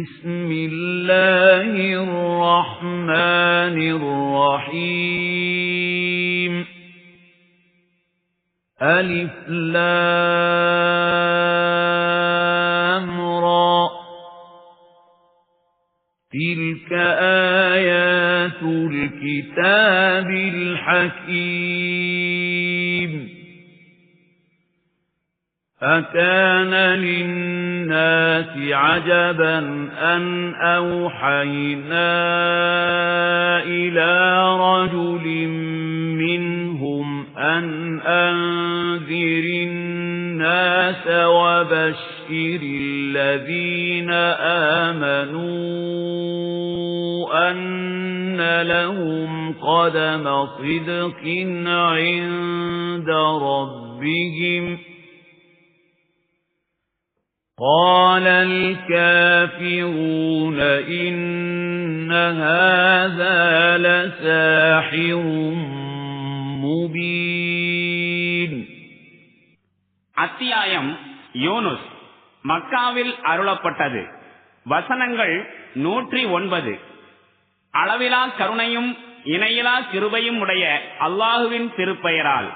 بسم الله الرحمن الرحيم ألف لام را تلك آيات الكتاب الحكيم أكان للناس عجبا أن أوحينا إلى رجل منهم أن أنذر الناس وبشر الذين آمنوا أن لهم قدم صدق عند ربهم قال الكافرون إن هذا لساحر مبين. அத்தியாயம் யூனுஸ். மக்காவில் அருளப்பட்டது. வசனங்கள் 109. அளவிலா கருணையும் இணையிலா கிருபையும் உடைய அல்லாஹுவின் திருப்பெயரால்.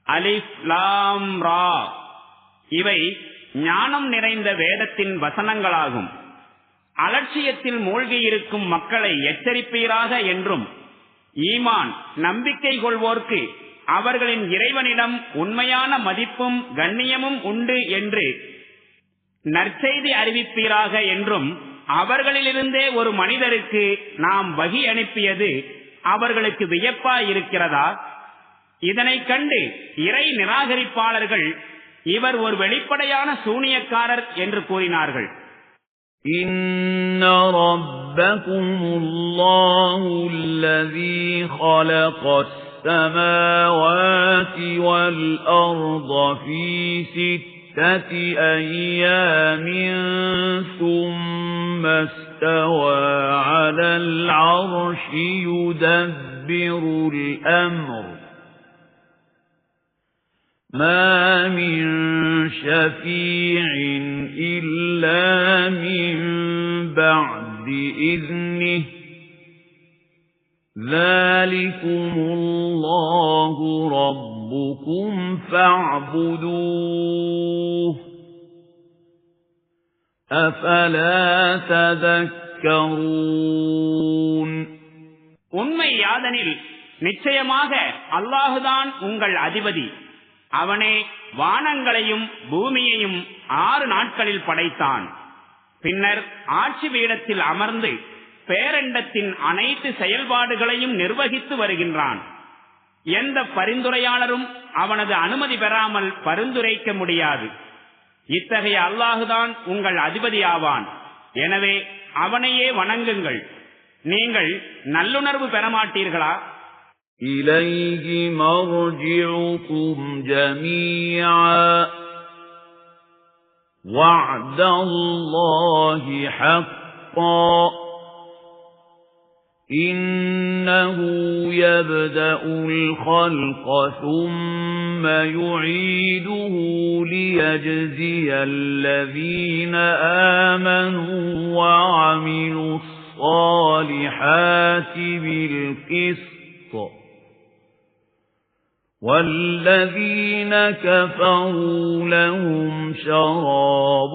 அலிஃப் லாம் ரா. இவை ஞானம் நிறைந்த வேதத்தின் வசனங்களாகும். அலட்சியத்தில் மூழ்கியிருக்கும் மக்களை எச்சரிப்பீராக என்றும், ஈமான் நம்பிக்கை கொள்வோர்க்கு அவர்களின் இறைவனிடம் உண்மையான மதிப்பும் கண்ணியமும் உண்டு என்று நற்செய்தி அறிவிப்பீராக என்றும், அவர்களிலிருந்தே ஒரு மனிதருக்கு நாம் வஹி அனுப்பியது அவர்களுக்கு வியப்பாயிருக்கிறதா? இதனை கண்டு இறை நிராகரிப்பாளர்கள் இவர் ஒரு வெளிப்படையான சூனியக்காரர் என்று கூறினார்கள். إن ربكم الله الذي خلق السماوات والأرض في 6 أيام ثم استوى على العرش يدبر الأمر ما من شفيع إلا من بعد إذنه ذلكم الله ربكم فاعبدوه أفلا تذكرون. உண்மை யாதனில் நிச்சயமாக அல்லாஹுதான் உங்கள் அதிபதி. அவனே வானங்களையும் பூமியையும் 6 நாட்களில் படைத்தான். பின்னர் ஆட்சி பீடத்தில் அமர்ந்து பேரண்டத்தின் அனைத்து செயல்பாடுகளையும் நிர்வகித்து வருகின்றான். எந்த பரிந்துரையாளரும் அவனது அனுமதி பெறாமல் பரிந்துரைக்க முடியாது. இத்தகைய அல்லாஹுதான் உங்கள் அதிபதி ஆவான். எனவே அவனையே வணங்குங்கள். நீங்கள் நல்லுணர்வு பெறமாட்டீர்களா? إليه مرجعكم جميعا وعد الله حقا إنه يبدأ الخلق ثم يعيده ليجزي الذين آمنوا وعملوا الصالحات بالقسط والذين كفروا لهم شراب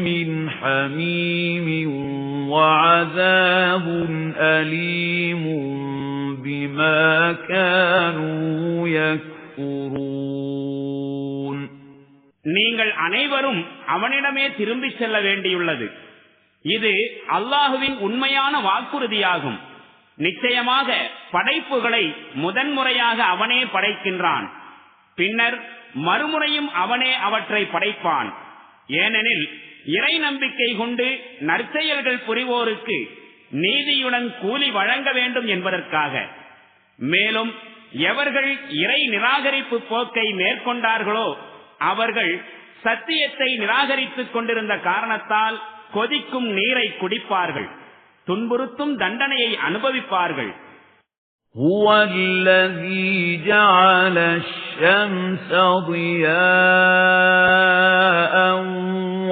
من حميم وعذاب أليم بما كانوا يكفرون. நீங்கள் அனைவரும் அவனிடமே திரும்பி செல்ல வேண்டியுள்ளது. இது அல்லாஹுவின் உண்மையான வாக்குறுதியாகும். நிச்சயமாக படைப்புகளை முதன்முறையாக அவனே படைக்கின்றான். பின்னர் மறுமுறையும் அவனே அவற்றை படைப்பான். ஏனெனில் இறை நம்பிக்கை கொண்டு நற்செயல்கள் புரிவோருக்கு நீதியுடன் கூலி வழங்க வேண்டும் என்பதற்காக. மேலும் எவர்கள் இறை நிராகரிப்பு போக்கை மேற்கொண்டார்களோ அவர்கள் சத்தியத்தை நிராகரித்துக் கொண்டிருந்த காரணத்தால் கொதிக்கும் நீரை குடிப்பார்கள், துன்புறுத்தும் தண்டனையை அனுபவிப்பார்கள். هُوَ الَّذِي جَعَلَ الشَّمْسَ ضِيَاءً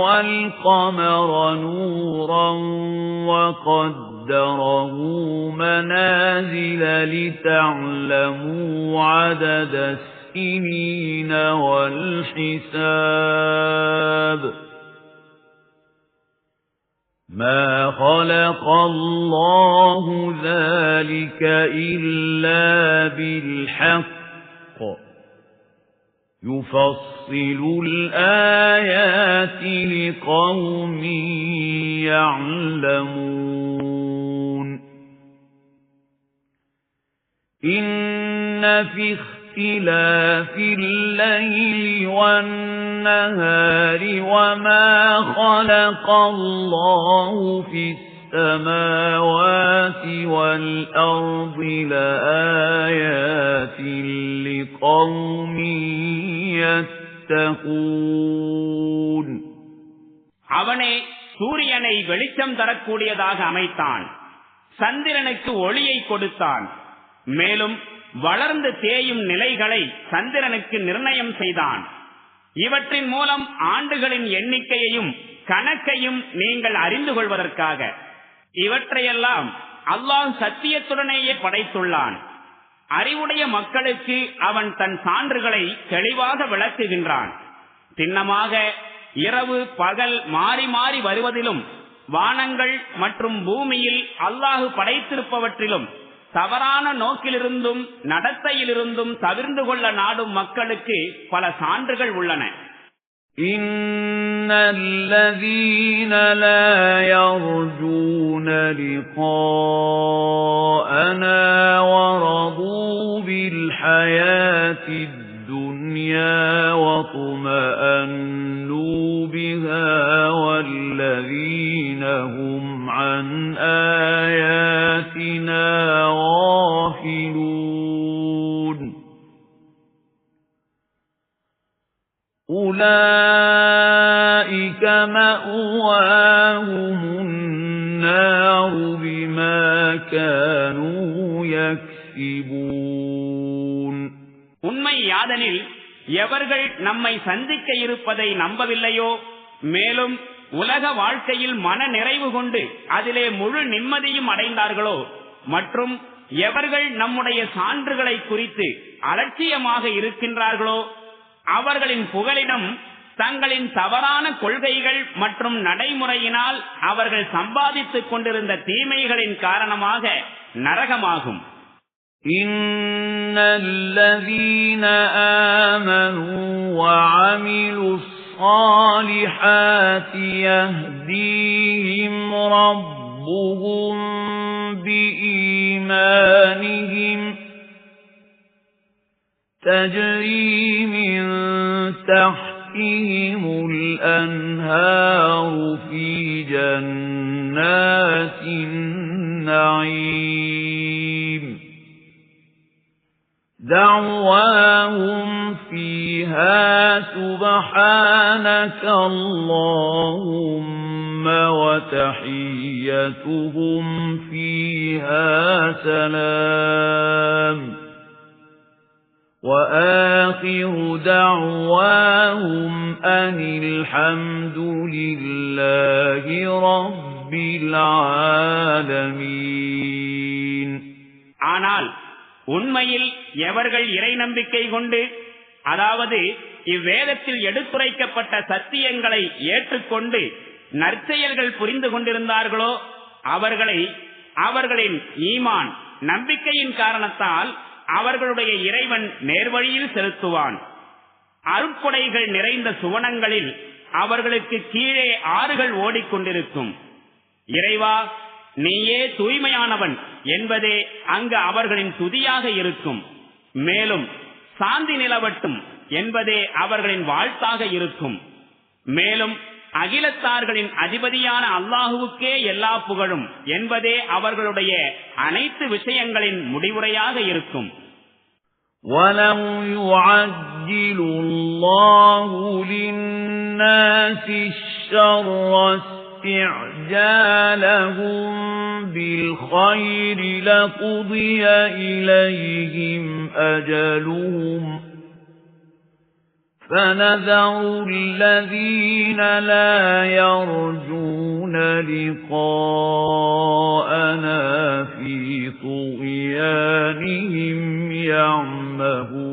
وَالْقَمَرَ نُورًا وَقَدَّرَهُ مَنَازِلَ لِتَعْلَمُوا عَدَدَ السِّنِينَ وَالْحِسَابَ مَا خَلَقَ اللَّهُ ذَلِكَ إِلَّا بِالْحَقِّ يُفَصِّلُ الْآيَاتِ لِقَوْمٍ يَعْلَمُونَ إِنَّ فِي اخْتِلَافِ اللَّيْلِ وَالنَّهَارِ وَمَا خَلَقَ اللَّهُ فِي السَّمَاوَاتِ وَالْأَرْضِ لَآيَاتٍ لِقَوْمٍ يَتَّقُونَ அவனே சூரியனை வெளிச்சம் தரக்கூடியதாக அமைத்தான், சந்திரனுக்கு ஒளியை கொடுத்தான். மேலும் வளர்ந்து தேயும் நிலைகளை சந்திரனுக்கு நிர்ணயம் செய்தான். இவற்றின் மூலம் ஆண்டுகளின் எண்ணிக்கையையும் கணக்கையும் நீங்கள் அறிந்து கொள்வதற்காக. இவற்றையெல்லாம் அல்லாஹ் சத்தியத்துடனேயே படைத்துள்ளான். அறிவுடைய மக்களுக்கு அவன் தன் சான்றுகளை தெளிவாக விளக்குகின்றான். சின்னமாக இரவு பகல் மாறி மாறி வருவதிலும், வானங்கள் மற்றும் பூமியில் அல்லாஹ் படைத்திருப்பவற்றிலும் தவறான நோக்கிலிருந்தும் நடத்தையிலிருந்தும் தவிர்ந்து கொள்ள நாடும் மக்களுக்கு பல சான்றுகள் உள்ளன. இன்னல்லதீன லா யர்ஜூன லிகாஅனா வரது பில் ஹயாத்தித் துன்யா வத்மஅன்னு பிஹா வல்லதீன ஹும் அன் ஆயாத்தினா غافلون أولئك مأواهم النار بما كانوا يكسبون உண்மை யாதனில் எவர்கள் நம்மை சந்திக்க இருப்பதை நம்பவில்லையோ, மேலும் உலக வாழ்க்கையில் மன நிறைவு கொண்டு அதிலே முழு நிம்மதியும் அடைந்தார்களோ, மற்றும் எவர்கள் நம்முடைய சான்றுகளை குறித்து அலட்சியமாக இருக்கின்றார்களோ, அவர்களின் புகலிடம் தங்களின் தவறான கொள்கைகள் மற்றும் நடைமுறையினால் அவர்கள் சம்பாதித்துக் கொண்டிருந்த தீமைகளின் காரணமாக நரகமாகும். இன்னல்லதீன ஆமனூ வஅமிலுஸ் ஸாலிஹாத்தி யஹ்தீஹிம் ரப்புஹும் بإيمانهم تجري من تحتهم الأنهار في جنات النعيم دعواهم فيها سبحانك اللهم وتحيتهم فيها سلام وآخر دعواهم أن الحمد لله رب العالمين. ஆனால் உண்மையில் எவர்கள் இறை நம்பிக்கை கொண்டு, அதாவது இவ்வேதத்தில் எடுத்துரைக்கப்பட்ட சத்தியங்களை ஏற்றுக்கொண்டு நற்செயல்கள் புரிந்து கொண்டிருந்தார்களோ, அவர்களை அவர்களின் ஈமான் நம்பிக்கையின் காரணத்தால் அவர்களுடைய இறைவன் நேர்வழியில் செலுத்துவான். அருட்கொடைகள் நிறைந்த சுவனங்களில் அவர்களுக்கு கீழே ஆறுகள் ஓடிக்கொண்டிருக்கும். இறைவா, நீயே தூய்மையானவன் என்பதே அங்கு அவர்களின் துதியாக இருக்கும். மேலும் சாந்தி நிலவட்டும் என்பதே அவர்களின் வாழ்த்தாக இருக்கும். மேலும் அகிலத்தார்களின் அதிபதியான அல்லாஹுவுக்கே எல்லா புகழும் என்பதே அவர்களுடைய அனைத்து விஷயங்களின் முடிவுரையாக இருக்கும். وَلَوْ يُعَجِّلُ اللَّهُ لِلنَّاسِ الشَّرَّ واستعجالهم بالخير لقضي إليهم أجلهم فنذر الذين لا يرجون لقاءنا في طغيانهم يعمهون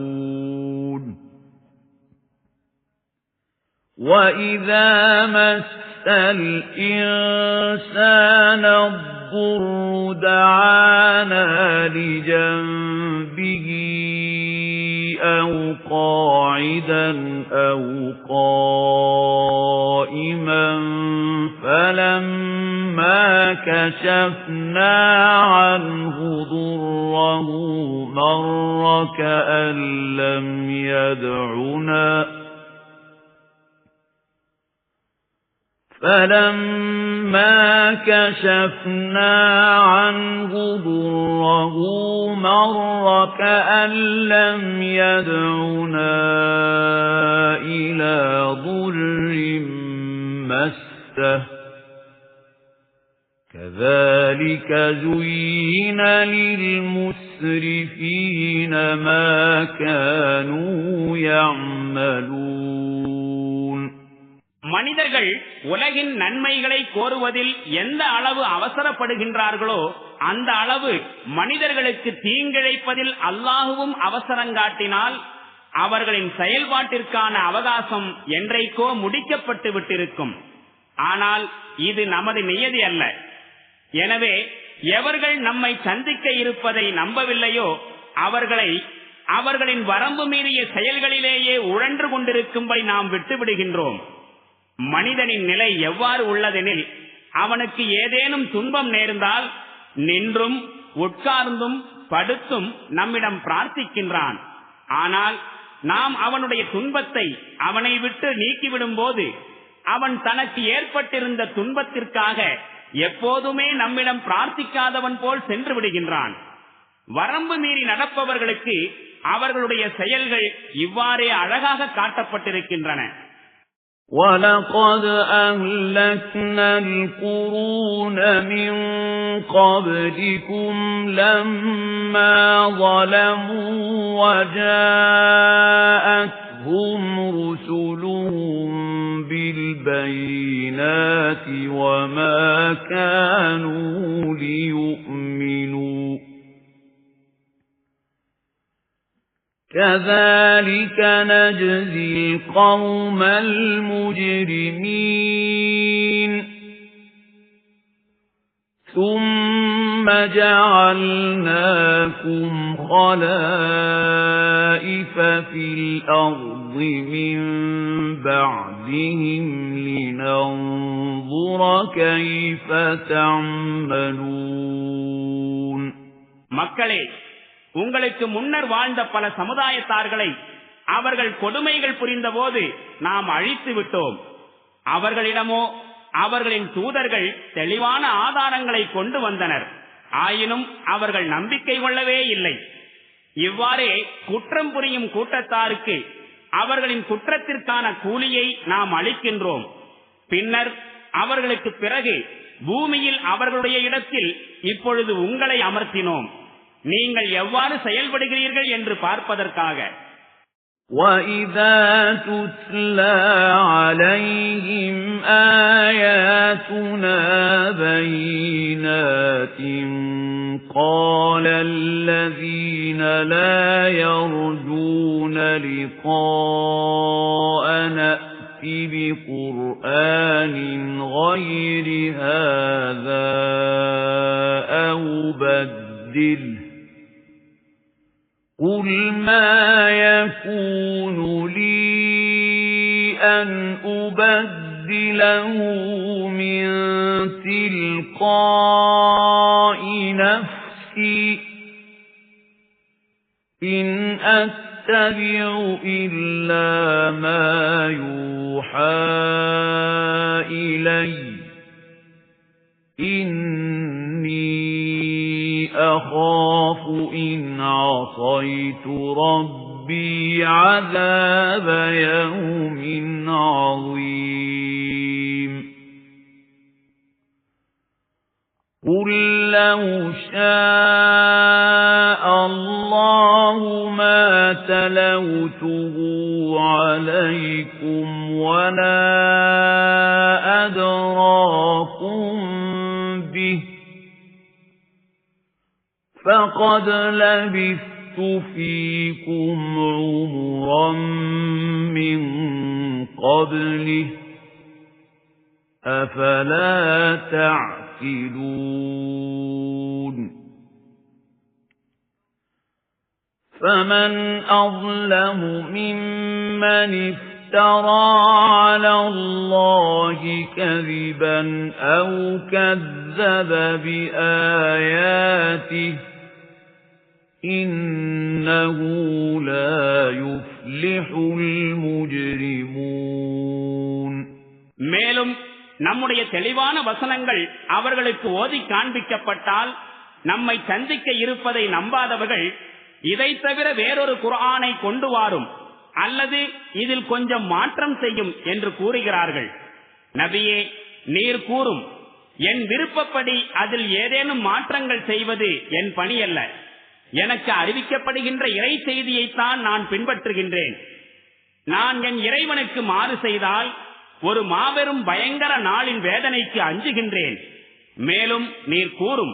وإذا مس الإنسان الضر دعانا لجنبه أو قاعدا أو قائما فلما كشفنا عنه ضره مر كأن لم يدعنا فلما كشفنا عنه ضره مر كأن لم يدعنا إلى ضر مسه كذلك زين للمسرفين ما كانوا يعملون. மனிதர்கள் உலகின் நன்மைகளை கோருவதில் எந்த அளவு அவசரப்படுகின்றார்களோ அந்த அளவு மனிதர்களுக்கு தீங்கிழைப்பதில் அல்லாஹுவும் அவசரங்காட்டினால் அவர்களின் செயல்பாட்டிற்கான அவகாசம் என்றைக்கோ முடிக்கப்பட்டு விட்டிருக்கும். ஆனால் இது நமது நியதி அல்ல. எனவே எவர்கள் நம்மை சந்திக்க இருப்பதை நம்பவில்லையோ அவர்களை அவர்களின் வரம்பு மீறிய செயல்களிலேயே உழன்று கொண்டிருக்கும்படி நாம் விட்டுவிடுகின்றோம். மனிதனின் நிலை எவ்வாறு உள்ளதெனில் அவனுக்கு ஏதேனும் துன்பம் நேர்ந்தால் நின்றும் உட்கார்ந்தும் படுத்தும் நம்மிடம் பிரார்த்திக்கின்றான். ஆனால் நாம் அவனுடைய துன்பத்தை அவனை விட்டு நீக்கிவிடும் போது அவன் தனக்கு ஏற்பட்டிருந்த துன்பத்திற்காக எப்போதுமே நம்மிடம் பிரார்த்திக்காதவன் போல் சென்று விடுகின்றான். வரம்பு மீறி நடப்பவர்களுக்கு அவர்களுடைய செயல்கள் இவ்வாறே அழகாக காட்டப்பட்டிருக்கின்றன. وَلَقَدْ أَهْلَكْنَا الْقُرُونَ مِنْ قَبْلِكُمْ لَمَّا ظَلَمُوا وَجَاءَتْهُمْ رُسُلُهُم بِالْبَيِّنَاتِ وَمَا كَانُوا لِيُؤْمِنُوا كَذَلِكَ نَجْزِي الْقَوْمَ الْمُجْرِمِينَ ثُمَّ جَعَلْنَاكُمْ خَلَائِفَ فِي الْأَرْضِ مِنْ بَعْدِهِمْ لِنَنْظُرَ كَيْفَ تَعْمَلُونَ. மக்களே, உங்களுக்கு முன்னர் வாழ்ந்த பல சமுதாயத்தார்களை அவர்கள் கொடுமைகள் புரிந்தபோது நாம் அழித்து விட்டோம். அவர்களிடமோ அவர்களின் தூதர்கள் தெளிவான ஆதாரங்களை கொண்டு வந்தனர். ஆயினும் அவர்கள் நம்பிக்கை கொள்ளவே இல்லை. இவ்வாறே குற்றம் புரியும் கூட்டத்தாருக்கு அவர்களின் குற்றத்திற்கான கூலியை நாம் அளிக்கின்றோம். பின்னர் அவர்களுக்கு பிறகு பூமியில் அவர்களுடைய இடத்தில் இப்பொழுது உங்களை அமர்த்தினோம். நீங்கள் எவ்வாறு செயல்படுகிறீர்கள் என்று பார்ப்பதற்காக. وَإِذَا تُتْلَى عَلَيْهِمْ آيَاتُنَا بَيِّنَاتٍ قَالَ الَّذِينَ لَا يَرْجُونَ لِقَاءَنَا ائْتِ بِقُرْآنٍ غَيْرِ هَذَا أَوْ بَدِّلْهُ قُلْ مَا يَكُونُ لِي أَنْ أُبَدِّلَهُ مِنْ تِلْقَاءِ نَفْسِي إِنْ أَتَّبِعُ إِلَّا مَا يُوحَى إِلَيَّ إِنِّي أَخَافُ إِنْ عَصَيْتُ رَبِّي عَذَابَ يَوْمٍ عَظِيمٍ. قُل لَّوْ شَاءَ اللَّهُ مَا تَلَوْتُهُ عَلَيْكُمْ وَلَا أَدْرَاكُمْ بِهِ فَقَدْ لَبِثْتُ فِيكُمْ عُمُرًا مِّن قَبْلِهِ أَفَلَا تَعْقِلُونَ فَمَنْ أَظْلَمُ مِمَّنِ افْتَرَى عَلَى اللَّهِ كَذِبًا أَوْ كَذَّبَ بِآيَاتِهِ إِنَّهُ لَا يُفْلِحُ الْمُجْرِمُونَ மேலும் நம்முடைய தெளிவான வசனங்கள் அவர்களுக்கு ஓதி காண்பிக்கப்பட்டால் நம்மை சந்திக்க இருப்பதை நம்பாதவர்கள் இதை தவிர வேறொரு குர்ஆனை கொண்டு வாரும் அல்லது இதில் கொஞ்சம் மாற்றம் செய்யும் என்று கூறுகிறார்கள். நபியே, நீர் கூறும், என் விருப்பப்படி அதில் ஏதேனும் மாற்றங்கள் செய்வது என் பணி அல்ல. எனக்கு அறிவிக்கப்படுகின்ற இறை செய்தியைத்தான் நான் பின்பற்றுகின்றேன். நான் என் இறைவனுக்கு மாறு செய்தால் ஒரு மாபெரும் பயங்கர நாளின் வேதனைக்கு அஞ்சுகின்றேன். மேலும் நீர் கூறும்,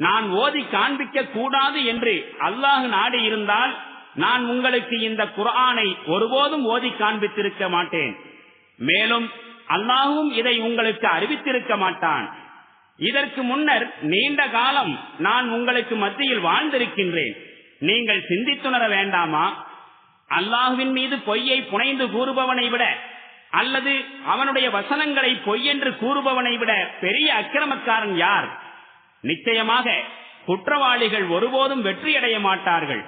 நான் ஓதி காண்பிக்க கூடாது என்று அல்லாஹ் நாடி இருந்தால் நான் உங்களுக்கு இந்த குர்ஆனை ஒருபோதும் ஓதி காண்பித்திருக்க மாட்டேன். மேலும் அல்லாஹும் இதை உங்களுக்கு அறிவித்திருக்க மாட்டான். இதற்கு முன்னர் நீண்ட காலம் நான் உங்களுக்கு மத்தியில் வாழ்ந்திருக்கின்றேன். நீங்கள் சிந்தித்துணர வேண்டாமா? அல்லாஹ்வின் மீது பொய்யை புனைந்து கூறுபவனை விட அல்லது அவனுடைய வசனங்களை பொய்யென்று கூறுபவனை விட பெரிய அக்கிரமக்காரன் யார்? நிச்சயமாக குற்றவாளிகள் ஒருபோதும் வெற்றியடைய மாட்டார்கள்.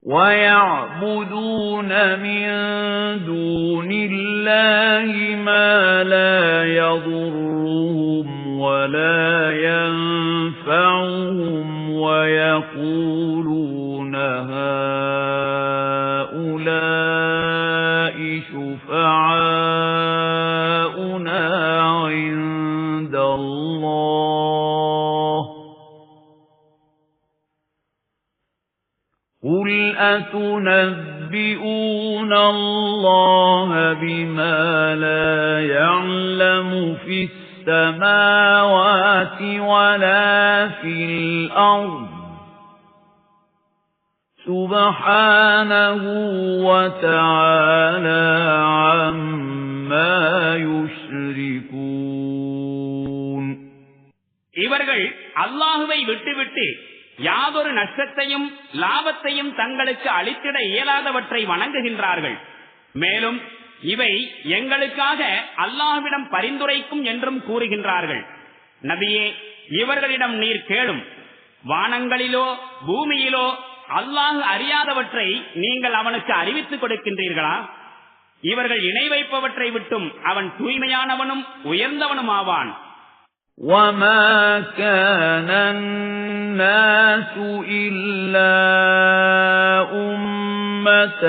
وَيَعْبُدُونَ مِن دُونِ اللَّهِ مَا لَا يَضُرُّهُمْ وَلَا يَنفَعُهُمْ وَيَقُولُونَ هَؤُلَاءِ شُفَعَاؤُنَا عِندَ اللَّهِ قُلْ أَتُنَبِّئُونَ اللَّهَ بِمَا لَا يَعْلَمُ فِي السَّمَاوَاتِ وَلَا فِي الْأَرْضِ سُبْحَانَهُ وَتَعَالَى عَمَّا يُشْرِكُونَ இவர்கள் அல்லாஹ்வை விட்டுவிட்டு யாதொரு நஷ்டத்தையும் லாபத்தையும் தங்களுக்கு அளித்திட இயலாதவற்றை வணங்குகின்றார்கள். மேலும் இவை எங்களுக்காக அல்லாஹ்விடம் பரிந்துரைக்கும் என்றும் கூறுகின்றார்கள். நபியே, இவர்களிடம் நீர் கேளும், வானங்களிலோ பூமியிலோ அல்லாஹ் அறியாதவற்றை நீங்கள் அவனுக்கு அறிவித்துக் கொடுக்கின்றீர்களா? இவர்கள் இணை வைப்பவற்றை விட்டும் அவன் தூய்மையானவனும் உயர்ந்தவனும் ஆவான். وَمَا كَانَ النَّاسُ إِلَّا أُمَّةً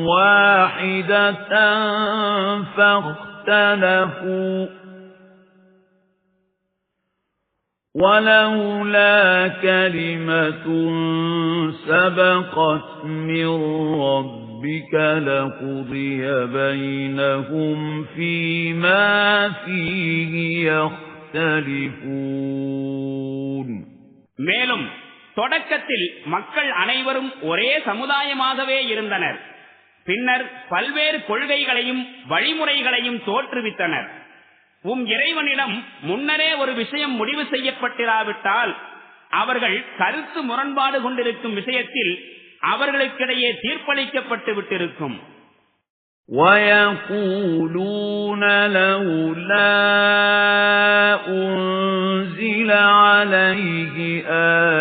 وَاحِدَةً فَاخْتَلَفُوا وَلَوْلَا كَلِمَةٌ سَبَقَتْ مِنْ رَبِّكَ لَقُضِيَ بَيْنَهُمْ فِيمَا فِيهِ يَخْتَلِفُونَ மேலும் தொடக்கத்தில் மக்கள் அனைவரும் ஒரே சமுதாயமாகவே இருந்தனர். பின்னர் பல்வேறு கொள்கைகளையும் வழிமுறைகளையும் தோற்றுவித்தனர். உம் இறைவனிடம் முன்னரே ஒரு விஷயம் முடிவு செய்யப்பட்டிராவிட்டால் அவர்கள் கருத்து முரண்பாடு கொண்டிருக்கும் விஷயத்தில் அவர்களுக்கிடையே தீர்ப்பளிக்கப்பட்டு விட்டிருக்கும். وَيَقُولُونَ لَوْلَا أُنْزِلَ عَلَيْهِ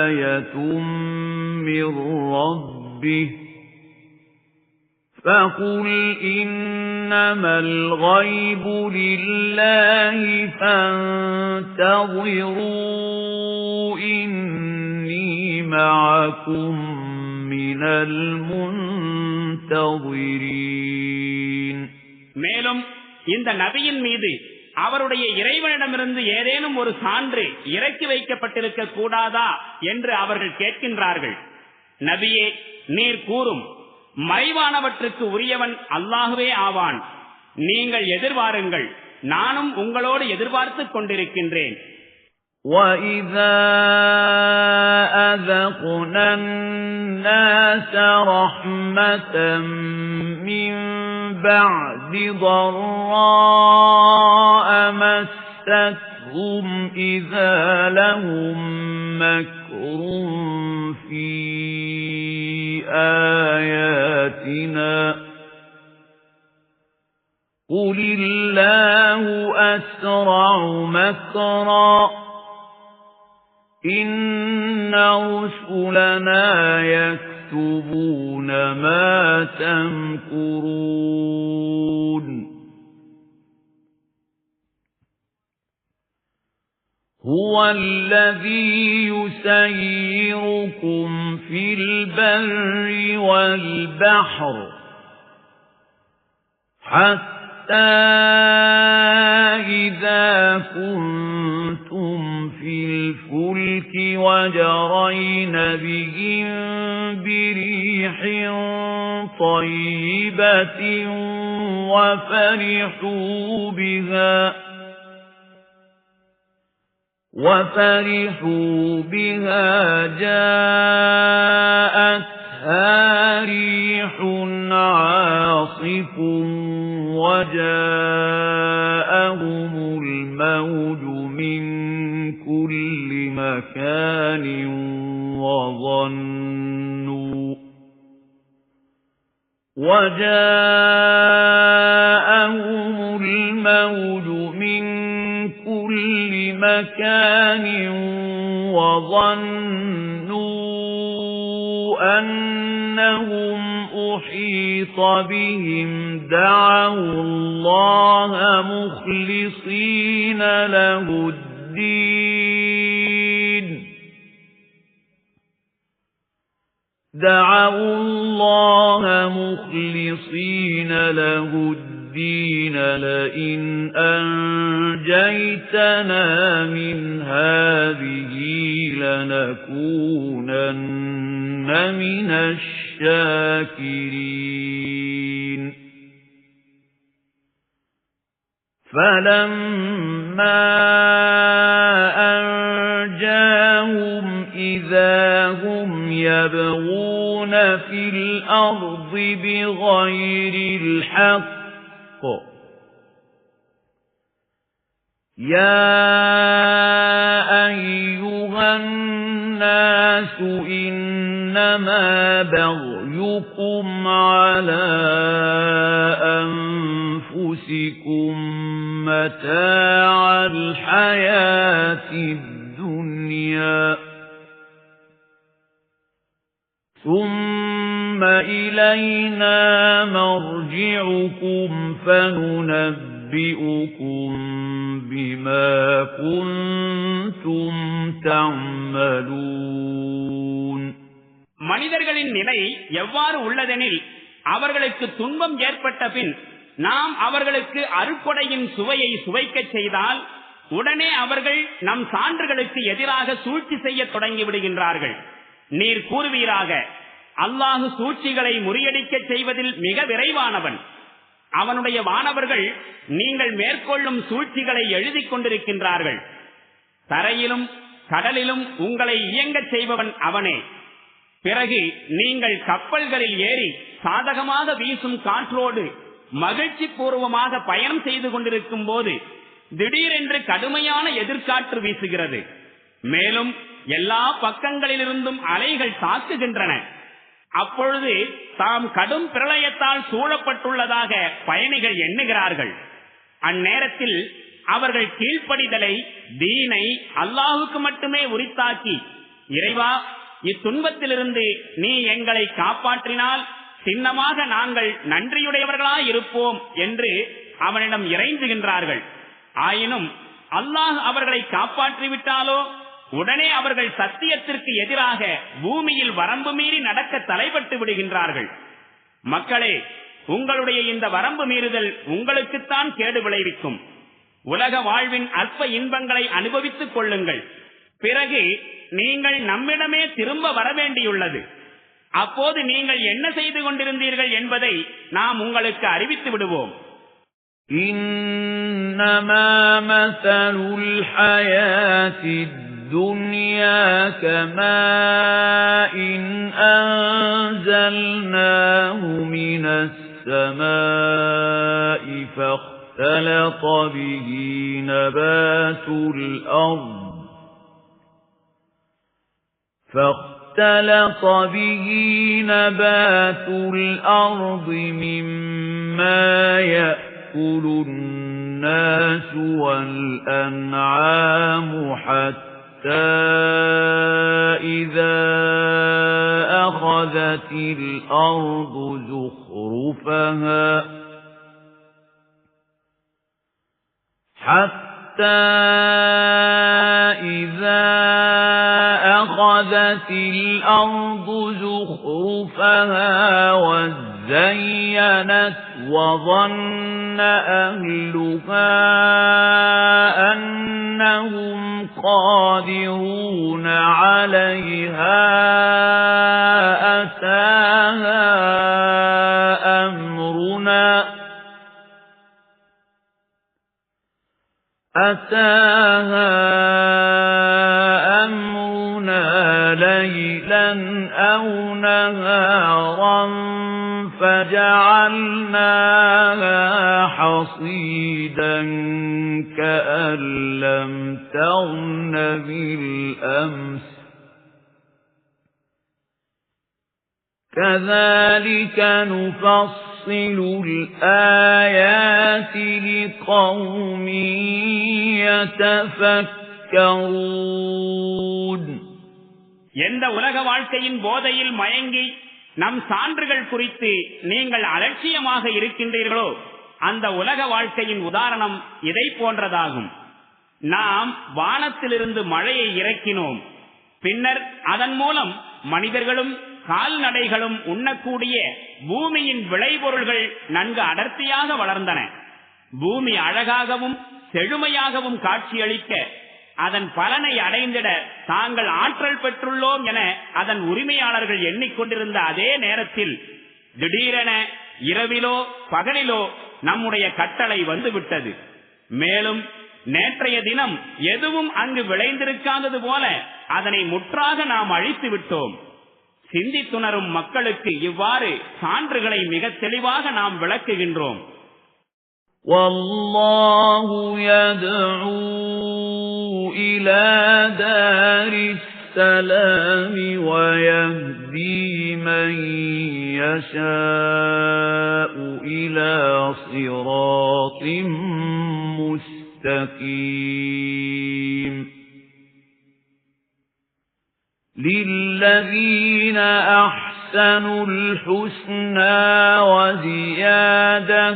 آيَةٌ مِّن رَّبِّهِ فَقُلْ إِنَّمَا الْغَيْبُ لِلَّهِ فَانتَظِرُوا إِنِّي مَعَكُمْ مِنَ الْمُنْتَظِرِينَ மேலும் இந்த நபியின் மீது அவருடைய இறைவனிடமிருந்து ஏதேனும் ஒரு சான்று இறக்கி வைக்கப்பட்டிருக்க கூடாதா என்று அவர்கள் கேட்கின்றார்கள். நபியே, நீர் கூறும், மறைவானவற்றுக்கு உரியவன் அல்லாஹ்வே ஆவான். நீங்கள் எதிர்பாருங்கள், நானும் உங்களோடு எதிர்பார்த்துக் கொண்டிருக்கின்றேன். وَإِذَا أَذَقْنَا النَّاسَ رَحْمَةً مِّن بَعْدِ ضَرَّاءٍ مَّسَّتْهُمْ إِذَا لَهُم مَّكْرٌ فِي آيَاتِنَا قُلِ اللَّهُ أَسْرَعُ مَكْرًا إِنَّ رُسُلَنَا يَكْتُبُونَ مَا تَمْكُرُونَ هُوَ الَّذِي يُسَيِّرُكُمْ فِي الْبَرِّ وَالْبَحْرِ حَتَّى إِذَا كُنتُمْ فِي الْفُلْكِ وَجَرَيْنَ بِهِمْ بِرِيحٍ طَيِّبَةٍ وَفَرِحُوا بِهَا جَاءَتْهَا رِيحٌ عَاصِفٌ وَجَاءَهُمُ الْمَوْجُ مِنْ كُلِّ مَكَانٍ وَظَنُّوا أَنَّهُمْ أُحِيطَ بِهِمْ دَعَوُا اللَّهَ مُخْلِصِينَ لَهُ الدِّينَ لَئِنْ أَنْجَيْتَنَا مِنْ هَذِهِ لَنَكُونَنَّ مِنَ الشَّاكِرِينَ فَلَمَّا أَنْجَاهُمْ إِذَا هُمْ يَبْغُونَ فِي الْأَرْضِ بِغَيْرِ الْحَقِّ يَا أَيُّهَا النَّاسُ إِنَّمَا بَغْيُكُمْ عَلَى أَنفُسِكُمْ مَتَاعَ الْحَيَاةِ الدُّنْيَا ثُمَّ إِلَيْنَا مَرْجِعُكُمْ فَنُنَبِّئُكُم بِمَا كُنتُمْ تَعْمَلُونَ மனிதர்களின் நிலை எவ்வாறு உள்ளதெனில், அவர்களுக்கு துன்பம் ஏற்பட்ட பின் நாம் அவர்களுக்கு அருட்கொடையின் சுவையை சுவைக்கச் செய்தால் உடனே அவர்கள் நம் சான்றுகளுக்கு எதிராக சூழ்ச்சி செய்ய தொடங்கி விடுகின்றார்கள். நீர் கூறுவீராக, அல்லாஹு சூழ்ச்சிகளை முறியடிக்க செய்வதில் மிக விரைவானவன். அவனுடைய வானவர்கள் நீங்கள் மேற்கொள்ளும் சூழ்ச்சிகளை எழுதிக் கொண்டிருக்கின்றார்கள். தரையிலும் கடலிலும் உங்களை இயங்கச் செய்பவன் அவனே. பிறகு நீங்கள் கப்பல்களில் ஏறி சாதகமாக வீசும் காற்றோடு மகிழ்ச்சி பூர்வமாக பயணம் செய்து கொண்டிருக்கும் போது திடீரென்று கடுமையான எதிர்காற்று வீசுகிறது. மேலும் எல்லா பக்கங்களிலிருந்தும் அலைகள் தாக்குகின்றன. அப்பொழுது தாம் கடும் பிரளயத்தால் சூழப்பட்டுள்ளதாக பயணிகள் எண்ணுகிறார்கள். அந்நேரத்தில் அவர்கள் கீழ்ப்படிதலை, தீனை அல்லாஹுக்கு மட்டுமே உரித்தாக்கி, இறைவா, இத்துன்பத்திலிருந்து நீ எங்களை காப்பாற்றினால் சின்னமாக நாங்கள் நன்றியுடையவர்களாய் இருப்போம் என்று அவனிடம் இறைஞ்சுகின்றார்கள். ஆயினும் அல்லாஹ் அவர்களை காப்பாற்றிவிட்டாலோ உடனே அவர்கள் சத்தியத்திற்கு எதிராக பூமியில் வரம்பு மீறி நடக்க தலைப்பட்டு விடுகின்றார்கள். மக்களே, உங்களுடைய இந்த வரம்பு மீறுதல் உங்களுக்குத்தான் கேடு விளைவிக்கும். உலக வாழ்வின் அல்ப இன்பங்களை அனுபவித்துக் கொள்ளுங்கள். பிறகு நீங்கள் நம்மிடமே திரும்ப வர வேண்டியுள்ளது. அப்போது நீங்கள் என்ன செய்து கொண்டிருந்தீர்கள் என்பதை நாம் உங்களுக்கு அறிவித்து விடுவோம். இன்னமா மஸலுல் ஹயாத்தித் துன்யா கமாஇன் அன்ஸல்னாஹு மினஸ் ஸமாஇ فاختلط به نبات الأرض مما يأكل الناس والأنعام حتى إذا أخذت الأرض زخرفها وزينت وظن أهلها أنهم قادرون عليها أتاها أمرنا ليلا أو نهارا فجعلناها حصيدا كأن لم تغن بالأمس كذلك نفصل الآيات لقوم يتفكرون. எந்த உலக வாழ்க்கையின் போதையில் மயங்கி நம் சான்றுகள் குறித்து நீங்கள் அலட்சியமாக இருக்கின்றீர்களோ அந்த உலக வாழ்க்கையின் உதாரணம் இதை போன்றதாகும். நாம் வானத்திலிருந்து மழையை இறக்கினோம். பின்னர் அதன் மூலம் மனிதர்களும் கால்நடைகளும் உண்ணக்கூடிய பூமியின் விளைபொருள்கள் நன்கு அடர்த்தியாக வளர்ந்தன. பூமி அழகாகவும் செழுமையாகவும் காட்சியளிக்க அதன் பலனை அடைந்திட தாங்கள் ஆற்றல் பெற்றுள்ளோம் என அதன் உரிமையாளர்கள் எண்ணிக்கொண்டிருந்த அதே நேரத்தில் திடீரென இரவிலோ பகலிலோ நம்முடைய கட்டளை வந்துவிட்டது. மேலும் நேற்றைய தினம் எதுவும் அங்கு விளைந்திருக்காதது போல அதனை முற்றாக நாம் அழித்து விட்டோம். சிந்தித்துணரும் மக்களுக்கு இவ்வாறு சான்றுகளை மிக தெளிவாக நாம் விளக்குகின்றோம். والله يدعو إلى دار السلام ويهدي من يشاء إلى صراط مستقيم. للذين أحسنوا الحسنى وزيادة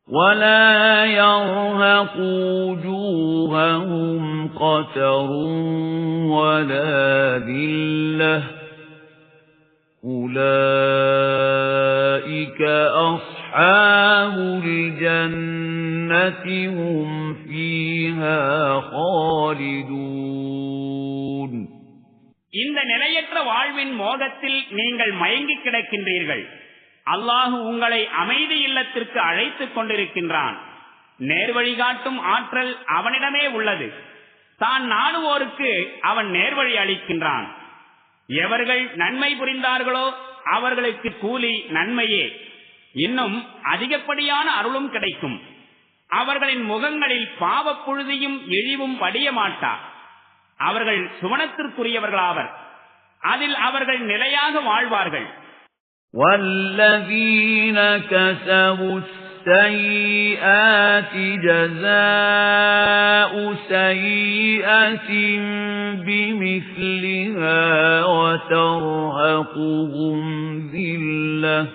ولا يرهق وجوههم قتر ولا ذلة أولئك أصحاب الجنة هم فيها خالدون. இந்த நிலையற்ற வாழ்வின் மோகத்தில் நீங்கள் மயங்கி கிடக்கின்றீர்கள். அல்லாஹ் உங்களை அமைதி இல்லத்திற்கு அழைத்துக் கொண்டிருக்கின்றான். நேர்வழி காட்டும் ஆற்றல் அவனிடமே உள்ளது. தான் நாடுவோருக்கு அவன் நேர்வழி அளிக்கின்றான். எவர்கள் நன்மை புரிந்தார்களோ அவர்களுக்கு கூலி நன்மையே, இன்னும் அதிகப்படியான அருளும் கிடைக்கும். அவர்களின் முகங்களில் பாவப் புழுதியும் இழிவும் வடிய மாட்டா. அவர்கள் சுவனத்திற்குரியவர்களாவர். அதில் அவர்கள் நிலையாக வாழ்வார்கள். وَالَّذِينَ كَسَبُوا السَّيِّئَاتِ جَزَاءُ سَيِّئَةٍ بِمِثْلِهَا وَتَرْهَقُهُمْ ذِلَّةٌ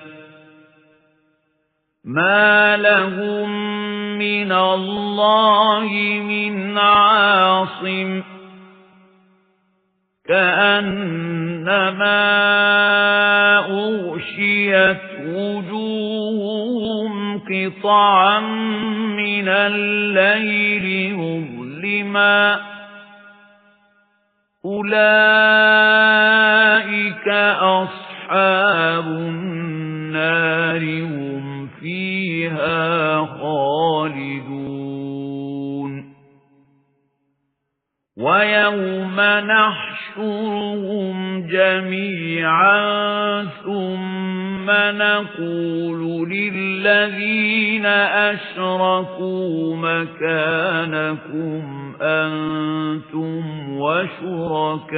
مَا لَهُم مِّنَ اللَّهِ مِنْ عَاصِمٍ كأنما أغشيت وجوههم قطعا من الليل مظلما أولئك أصحاب النار هم فيها خالدون ويوم نحشرهم جميعا ثم نقول للذين أشركوا مكانكم أنتم وشركاؤكم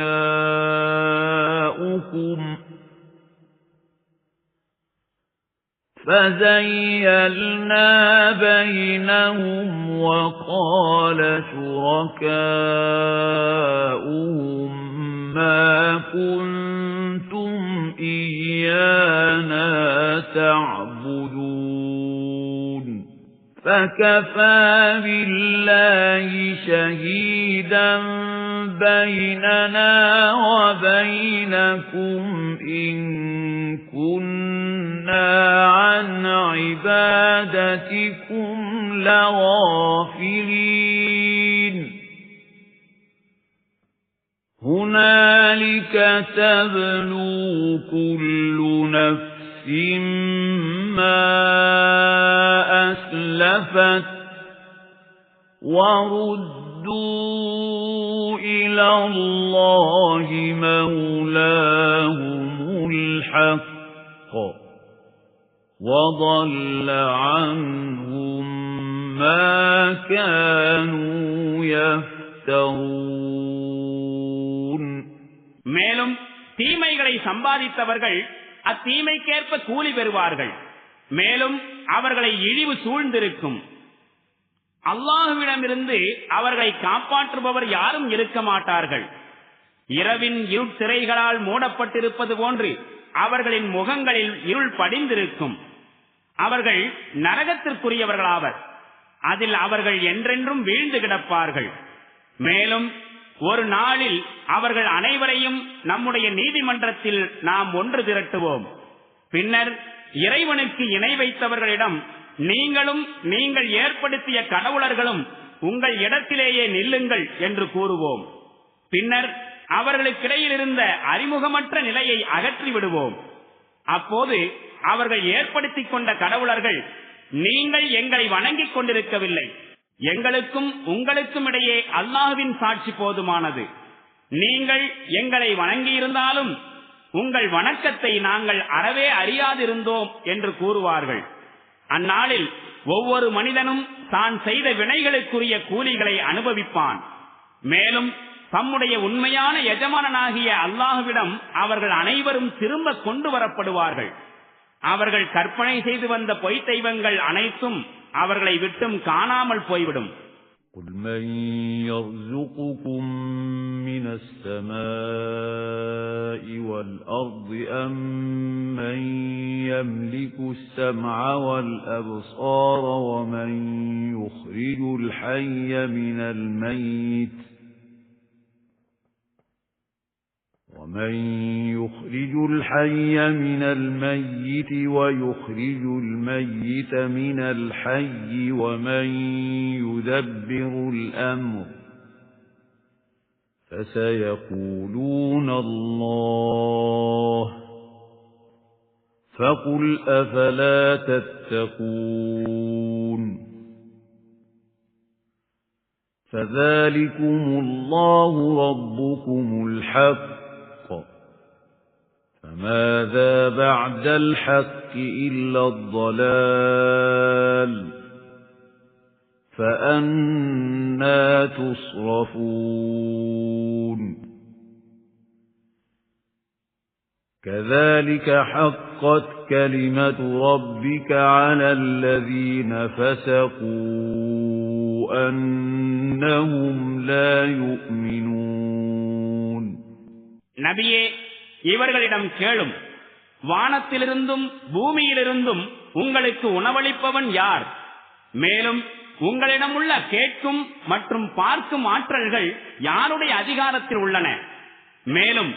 فزيلنا بينهم وقال شركاؤهم ما كنتم إيانا تعبدون فكفى بالله شهيدا بيننا وبينكم إن كنا عن عبادتكم لغافلين هنالك تبلو كل نفس ما أسلفت وردوا إلى الله مولاهم الحق وضل عنهم ما كانوا يفترون மேலும் தீமைகளை சம்பாதித்தவர்கள் அத்தீமைக்கேற்ப கூலி பெறுவார்கள். மேலும் அவர்களை இழிவு சூழ்ந்திருக்கும். அல்லாஹ்விடமிருந்து அவர்களை காப்பாற்றுபவர் யாரும் இருக்க மாட்டார்கள். இரவின் இருட்திரைகளால் மூடப்பட்டிருப்பது போன்று அவர்களின் முகங்களில் இருள் படிந்திருக்கும். அவர்கள் நரகத்திற்குரியவர்களாவர். அதில் அவர்கள் என்றென்றும் வீழ்ந்து கிடப்பார்கள். மேலும் ஒரு நாளில் அவர்கள் அனைவரையும் நம்முடைய நீதிமன்றத்தில் நாம் ஒன்று திரட்டுவோம். பின்னர் இறைவனுக்கு இணை வைத்தவர்களிடம் நீங்களும் நீங்கள் ஏற்படுத்திய கடவுளர்களும் உங்கள் இடத்திலேயே நில்லுங்கள் என்று கூறுவோம். பின்னர் அவர்களுக்கிடையில் இருந்த அறிமுகமற்ற நிலையை அகற்றி விடுவோம். அப்போது அவர்கள் ஏற்படுத்திக் கொண்ட கடவுளர்கள், நீங்கள் எங்களை வணங்கிக் கொண்டிருக்கவில்லை, எங்களுக்கும் உங்களுக்கும் இடையே அல்லாஹ்வின் சாட்சி போதுமானது, நீங்கள் எங்களை வணங்கியிருந்தாலும் உங்கள் வணக்கத்தை நாங்கள் அறவே அறியாதிருந்தோம் என்று கூறுவார்கள். அந்நாளில் ஒவ்வொரு மனிதனும் தான் செய்த வினைகளுக்குரிய கூலிகளை அனுபவிப்பான். மேலும் தம்முடைய உண்மையான எஜமானனாகிய அல்லாஹ்விடம் அவர்கள் அனைவரும் திரும்ப கொண்டு வரப்படுவார்கள். அவர்கள் கற்பனை செய்து வந்த பொய் தெய்வங்கள் அனைத்தும் அவர்களை விட்டும் காணாமல் போய்விடும். قُلْ مَن يَرْزُقُكُم مِّنَ السَّمَاءِ وَالْأَرْضِ أَمَّن يَمْلِكُ السَّمْعَ وَالْأَبْصَارَ وَمَن يُخْرِجُ الْحَيَّ مِنَ الْمَيِّتِ وَيُخْرِجُ الْمَيِّتَ مِنَ الْحَيِّ وَمَن يُدَبِّرُ الْأَمْرَ فَسَيَقُولُونَ اللَّهُ فَقُلْ أَفَلَا تَتَّقُونَ فَذَلِكُمُ اللَّهُ رَبُّكُمُ الْحَقُّ فَمَاذَا بَعْدَ الْحَقِّ إِلَّا الضَّلَالُ فَأَنَّى تُصْرَفُونَ كَذَلِكَ حَقَّتْ كَلِمَةُ رَبِّكَ عَلَى الَّذِينَ فَسَقُوا أَنَّهُمْ لَا يُؤْمِنُونَ நபியே, இவர்களிடம் கேளும், வானத்திலிருந்தும் பூமியிலிருந்தும் உங்களுக்கு உணவளிப்பவன் யார்? மேலும் உங்களிடம் உள்ள கேட்கும் மற்றும் பார்க்கும் ஆற்றல்கள் யாருடைய அதிகாரத்தில் உள்ளன? மேலும்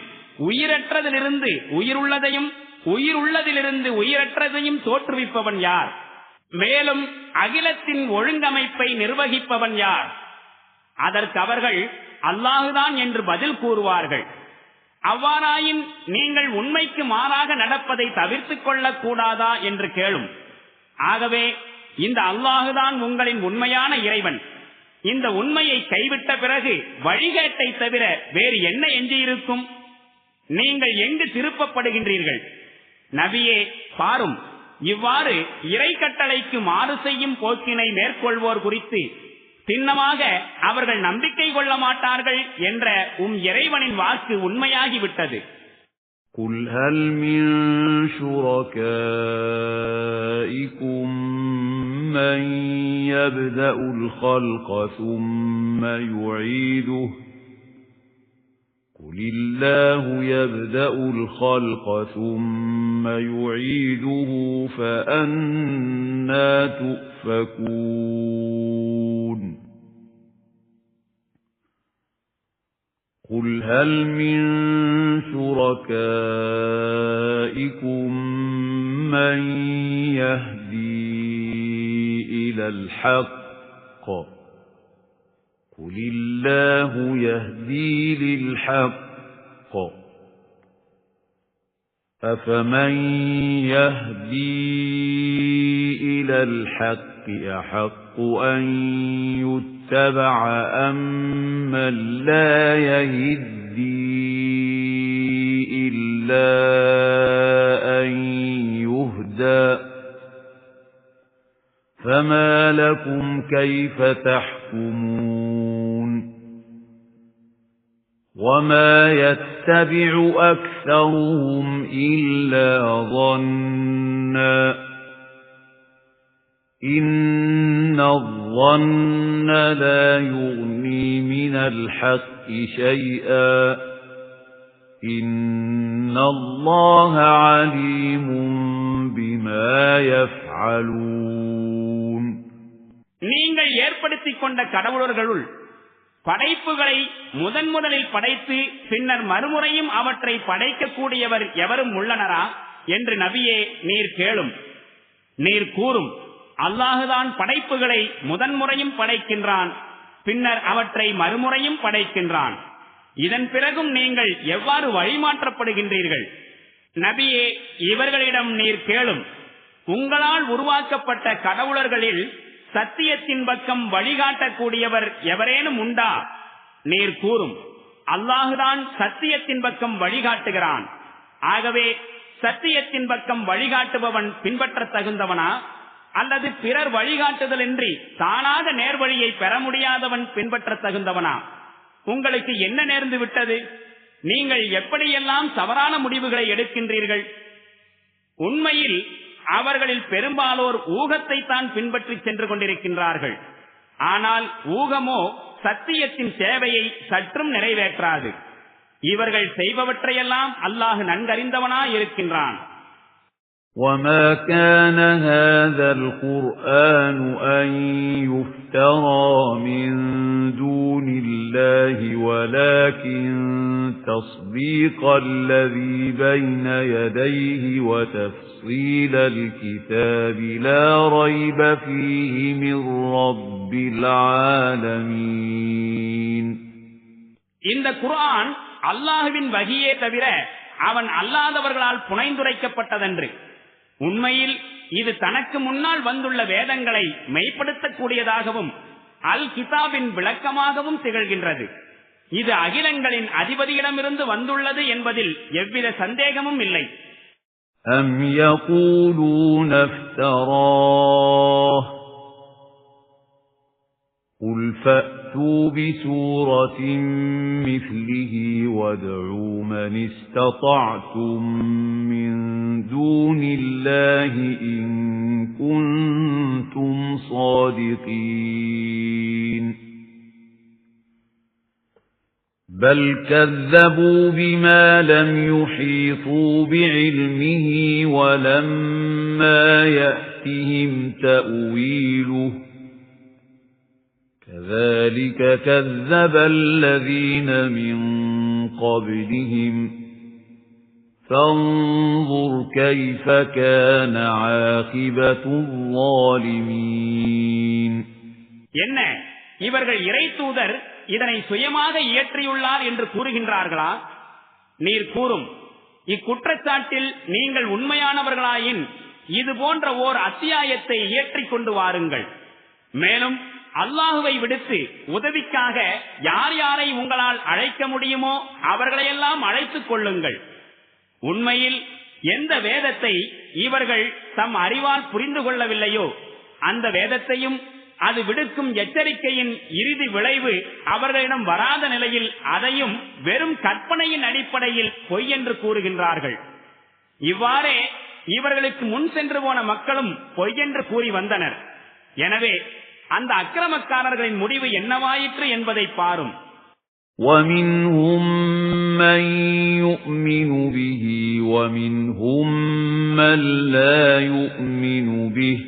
உயிரற்றதிலிருந்து உயிருள்ளதையும் உயிருள்ளதிலிருந்து உயிரற்றதையும் தோற்றுவிப்பவன் யார்? மேலும் அகிலத்தின் ஒழுங்கமைப்பை நிர்வகிப்பவன் யார்? அதற்கு அவர்கள் அல்லாஹுதான் என்று பதில் கூறுவார்கள். அவ்வாறாயின் நீங்கள் உண்மைக்கு மாறாக நடப்பதை தவிர்த்துக் கொள்ளக் கூடாதா என்று கேளும். ஆகவே இந்த அல்லாஹுதான் உங்களின் உண்மையான இறைவன். இந்த உண்மையை கைவிட்ட பிறகு வழிகேட்டை தவிர வேறு என்ன எஞ்சியிருக்கும்? நீங்கள் எங்கு திருப்பப்படுகின்றீர்கள்? நபியே, பாரும், இவ்வாறு இறை கட்டளைக்கு மாறு செய்யும் போக்கினை மேற்கொள்வோர் குறித்து சின்னமாக அவர்கள் நம்பிக்கை கொள்ள மாட்டார்கள் என்ற இறைவனின் வாக்கு உண்மையாகிவிட்டது. قُلْ هَلْ مِنْ شُرَكَائِكُمْ مَنْ يَبْدَأُ الْخَلْقَ ثُمَّ يُعِيدُهُ قُلِ اللَّهُ يَبْدَأُ الْخَلْقَ ثُمَّ يُعِيدُهُ فَأَنَّى تُؤْفَكُونَ قُلْ هَلْ مِنْ شُرَكَائِكُمْ مَنْ يَهْدِي إِلَى الْحَقِّ قُلِ اللَّهُ يَهْدِي لِلْحَقِّ أَفَمَنْ يَهْدِي إِلَى الْحَقِّ أَحَقُّ أَنْ يُتَّبَعَ أَمَّنْ لَا يَهِدِّي إِلَّا أَنْ يُهْدَى فَمَا لَكُمْ كَيْفَ تَحْكُمُونَ وَمَا يَتَّبِعُ أَكْثَرُهُمْ إِلَّا ظَنًّا إِنَّ الظَّنَّ لَا يُغْنِي مِنَ الْحَقِّ شَيْئًا إِنَّ اللَّهَ عَلِيمٌ بِمَا يَفْعَلُونَ நீங்கள் ஏற்படுத்திக் கொண்ட கடவுளர்களுள் படைப்புகளை முதலில் படைத்து பின்னர் மறுமுறையும் அவற்றை படைக்கக்கூடியவர் எவரும் உள்ளனரா என்று நபியே நீர் கேளும். நீர் கூறும், அல்லாஹுதான் படைப்புகளை முதன்முறையும் படைக்கின்றான், பின்னர் அவற்றை மறுமுறையும் படைக்கின்றான். இதன் பிறகும் நீங்கள் எவ்வாறு வழிமாற்றப்படுகின்றீர்கள்? நபியே, இவர்களிடம் நீர் கேளும், உங்களால் உருவாக்கப்பட்ட கடவுளர்களில் சத்தியத்தின் பக்கம் வழிகாட்டக்கூடியவர் எவரேனும் உண்டா? நீர் கூறும், அல்லாஹுதான் சத்தியத்தின் பக்கம் வழிகாட்டுகிறான். ஆகவே சத்தியத்தின் பக்கம் வழிகாட்டுபவன் பின்பற்ற தகுந்தவனா அல்லது பிறர் வழிகாட்டுதலின்றி தானாக நேர்வழியை பெற முடியாதவன் பின்பற்ற தகுந்தவனா? உங்களுக்கு என்ன நேர்ந்து விட்டது? நீங்கள் எப்படியெல்லாம் தவறான முடிவுகளை எடுக்கின்றீர்கள்? உண்மையில் அவர்களில் பெரும்பாலோர் ஊகத்தை தான் பின்பற்றி சென்று கொண்டிருக்கின்றார்கள். ஆனால் ஊகமோ சத்தியத்தின் சேவையை சற்றும் நிறைவேற்றாது. இவர்கள் செய்பவற்றையெல்லாம் அல்லாஹ் நன்கறிந்தவனாய் இருக்கின்றான். وَمَا كَانَ هَذَا الْقُرْآنُ أَنْ يُفْتَرَى مِنْ دُونِ اللَّهِ وَلَكِنْ تَصْدِيقَ الَّذِي بَيْنَ يَدَيْهِ وَتَفْصِيلَ الْكِتَابِ لَا رَيْبَ فِيهِ مِنْ رَبِّ الْعَالَمِينَ இந்த குர்ஆன் அல்லாஹ்வின் வஹியே தவிர அவன் அல்லாதவர்களால் புனைந்துரைக்கப்பட்டதன்று. உண்மையில் இது தனக்கு முன்னால் வந்துள்ள வேதங்களை மெய்ப்படுத்தக்கூடியதாகவும் அல் கிதாபின் விளக்கமாகவும் திகழ்கின்றது. இது அகிலங்களின் அதிபதியிடமிருந்து வந்துள்ளது என்பதில் எவ்வித சந்தேகமும் இல்லை. أَمْ يَقُولُونَ افْتَرَاهُ قُلْ فَأْتُوا بِسُورَةٍ مِثْلِهِ وَادْعُوا مَنِ اسْتَطَعْتُم مِّن دُونِ اللَّهِ إِن كُنتُمْ صَادِقِينَ بَلْ كَذَّبُوا بِمَا لَمْ يُحِيطُوا بِعِلْمِهِ وَلَمَّا يَأْتِهِمْ تَأْوِيلُهُ كَذَلِكَ كَذَّبَ الَّذِينَ مِن قَبْلِهِمْ فانظر كيف كان عاقبة الظالمين. என்ன இவர்கள் இறை தூதர் இதனை சுயமாக இயற்றியுள்ளார் என்று கூறுகின்றார்களா? நீர் கூறும், இக்குற்றச்சாட்டில் நீங்கள் உண்மையானவர்களாயின் இது போன்ற ஓர் அத்தியாயத்தை இயற்றிக் கொண்டு வாருங்கள். மேலும் அல்லாஹுவை விடுத்து உதவிக்காக யார் யாரை உங்களால் அழைக்க முடியுமோ அவர்களையெல்லாம் அழைத்துக் கொள்ளுங்கள். உண்மையில் எந்த வேதத்தை இவர்கள் தம் அறிவால் புரிந்து கொள்ளவில்லையோ அந்த வேதத்தையும் அது விடுக்கும் எச்சரிக்கையின் இறுதி விளைவு அவர்களிடம் வராத நிலையில் அதையும் வெறும் கற்பனையின் அடிப்படையில் பொய் என்று கூறுகின்றார்கள். இவ்வாறே இவர்களுக்கு முன் சென்று போன மக்களும் பொய் என்று கூறி வந்தனர். எனவே அந்த அக்கிரமக்காரர்களின் முடிவு என்னவாயிற்று என்பதை பாரும். وَمِنْهُمْ مَنْ يُؤْمِنُ بِهِ وَمِنْهُمْ مَنْ لَا يُؤْمِنُ بِهِ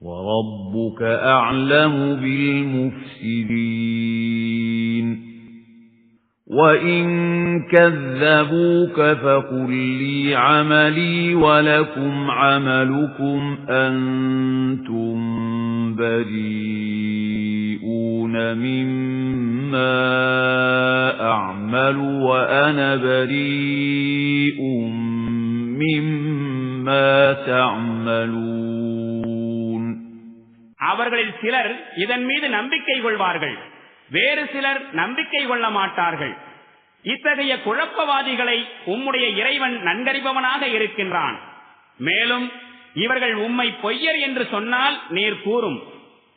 وَرَبُّكَ أَعْلَمُ بِالْمُفْسِدِينَ. وَإِنْ كَذَّبُوكَ فَقُلْ لِي عَمَلِي وَلَكُمْ عَمَلُكُمْ أَنْتُمْ بَرِيئُونَ مِمَّا أَعْمَلُ وَأَنَا بَرِيءٌ مِمَّا تَعْمَلُونَ. அவர்களில் சிலர் இதன் மீது நம்பிக்கை கொள்வார்கள், வேறு சிலர் நம்பிக்கை கொள்ள மாட்டார்கள். இத்தகைய குழப்பவாதிகளை உம்முடைய இறைவன் நன்கறிபவனாக இருக்கின்றான். மேலும் இவர்கள் உம்மை பொய்யர் என்று சொன்னால் நீர் கூறும்,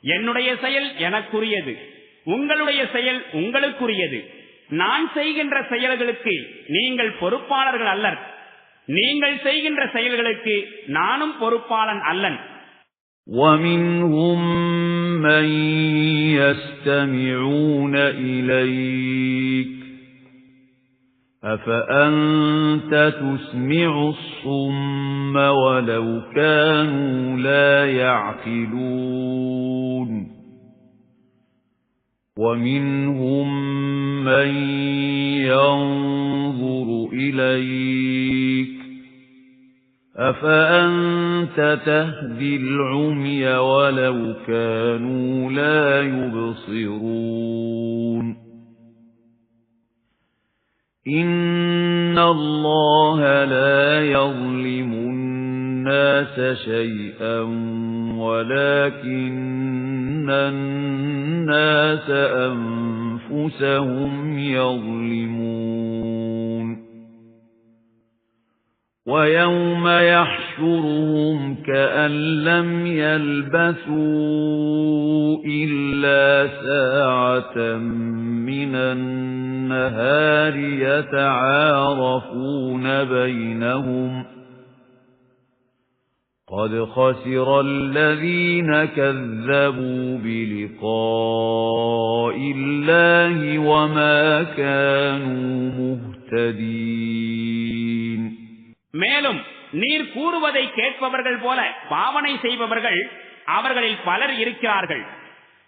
என்னுடைய செயல் எனக்குரியது, உங்களுடைய செயல் உங்களுக்குரியது. நான் செய்கின்ற செயல்களுக்கு நீங்கள் பொறுப்பாளர்கள் அல்லர், நீங்கள் செய்கின்ற செயல்களுக்கு நானும் பொறுப்பாளன் அல்லன். وَمِنْهُمْ مَنْ يَسْتَمِعُونَ إِلَيْكَ أَفَأَنْتَ تُسْمِعُ الصُّمَّ وَلَوْ كَانُوا لَا يَعْقِلُونَ. وَمِنْهُمْ مَنْ يَنْظُرُ إِلَيْكَ أَفَأَنْتَ تَهْدِي الْعُمْيَ وَلَوْ كَانُوا لَا يُبْصِرُونَ. إِنَّ اللَّهَ لَا يَظْلِمُ النَّاسَ شَيْئًا وَلَكِنَّ النَّاسَ أَنفُسَهُمْ يَظْلِمُونَ. وَيَوْمَ يَحْشُرُهُمْ كَأَنْ لَمْ يَلْبَثُوا إِلَّا سَاعَةً مِنَ النَّهَارِ يَتَعَارَفُونَ بَيْنَهُمْ قَدْ خَسِرَ الَّذِينَ كَذَّبُوا بِلِقَاءِ اللَّهِ وَمَا كَانُوا مُهْتَدِينَ. மேலும் நீர் கூறுவதை கேட்பவர்கள் போல பாவனை செய்பவர்கள் அவர்களில் பலர் இருக்கிறார்கள்.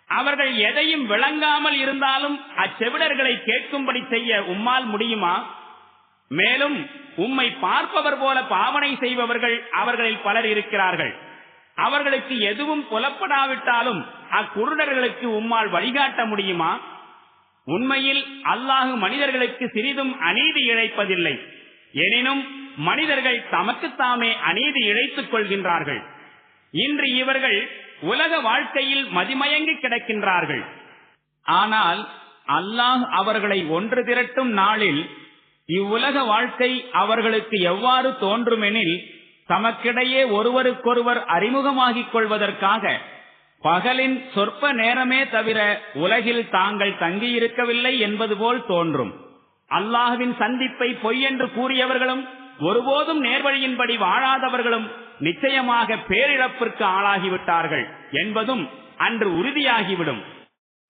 அவர்கள் எதையும் விளங்காமல் இருந்தாலும் அச்செவிடர்களை கேட்கும்படி செய்ய உம்மால் முடியுமா? மேலும் உம்மை பார்ப்பவர் போல பாவனை செய்பவர்கள் அவர்களில் பலர் இருக்கிறார்கள். அவர்களுக்கு எதுவும் புலப்படாவிட்டாலும் அக்குருடர்களுக்கு உம்மால் வழிகாட்ட முடியுமா? உண்மையில் அல்லாஹ் மனிதர்களுக்கு சிறிதும் அநீதி இழைப்பதில்லை. எனினும் மனிதர்கள் தமக்குத்தாமே அநீதி இழைத்துக் கொள்கின்றார்கள். இன்று இவர்கள் உலக வாழ்க்கையில் மதிமயங்கி கிடக்கின்றார்கள். ஆனால் அல்லாஹ் அவர்களை ஒன்று திரட்டும் நாளில் இவ்வுலக வாழ்க்கை அவர்களுக்கு எவ்வாறு தோன்றுமெனில், தமக்கிடையே ஒருவருக்கொருவர் அறிமுகமாகிக் கொள்வதற்காக பகலின் சொற்ப நேரமே தவிர உலகில் தாங்கள் தங்கியிருக்கவில்லை என்பது போல் தோன்றும். அல்லாஹ்வின் சந்திப்பை பொய் என்று கூறியவர்களும் ஒருபோதும் நேர்வழியின்படி வாழாதவர்களும் நிச்சயமாக பேரிழப்பிற்கு ஆளாகிவிட்டார்கள் என்பதும் அன்று உறுதியாகிவிடும்.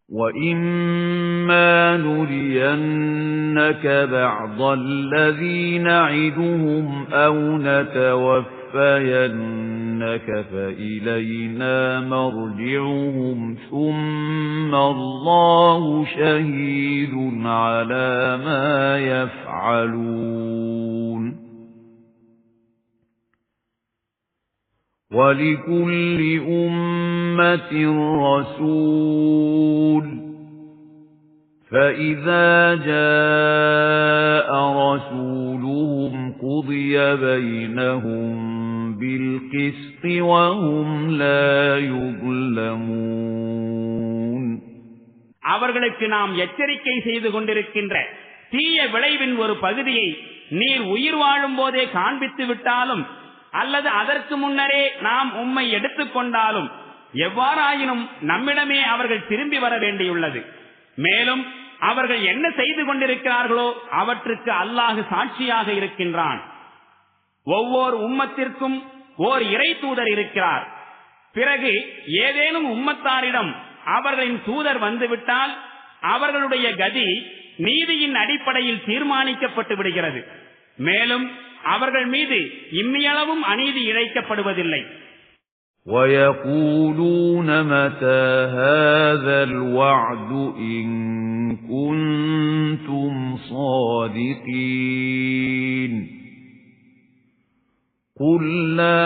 وَإِمَّا نُرِيَنَّكَ بَعْضَ الَّذِي نَعِدُهُمْ أَوْ نَتَوَفَّيَنَّكَ يستعجلونك فإلينا مرجعهم ثم الله شهيد على ما يفعلون وَلِكُلِّ أُمَّةٍ رَسُولٌ فَإِذَا جَاءَ رَسُولُهُمْ قُضِيَ بَيْنَهُم بِالْقِسْطِ وَهُمْ لَا يُظْلَمُونَ அவர்களுக்கு நாம் எச்சரிக்கை செய்து கொண்டிருக்கின்ற தீய விளைவின் ஒரு பகுதியை நீர் உயிர் வாழும் போதே காண்பித்து விட்டாலும் அல்லது அதற்கு முன்னரே நாம் உம்மை எடுத்துக்கொண்டாலும் எவ்வாறாயினும் நம்மிடமே அவர்கள் திரும்பி வர வேண்டியுள்ளது. மேலும் அவர்கள் என்ன செய்து கொண்டிருக்கிறார்களோ அவற்றுக்கு அல்லாஹ் சாட்சியாக இருக்கின்றான். ஒவ்வொரு உம்மத்திற்கும் ஓர் இறை தூதர் இருக்கிறார். பிறகு ஏதேனும் உம்மத்தாரிடம் அவர்களின் தூதர் வந்துவிட்டால் அவர்களுடைய கதி நீதியின் அடிப்படையில் தீர்மானிக்கப்பட்டு விடுகிறது. மேலும் அவர்கள் மீது இம்மியளவும் அநீதி இழைக்கப்படுவதில்லை. وَيَقُولُونَ مَتَى هَذَا الْوَعْدُ إِن كُنتُمْ صَادِقِينَ قُل لَّا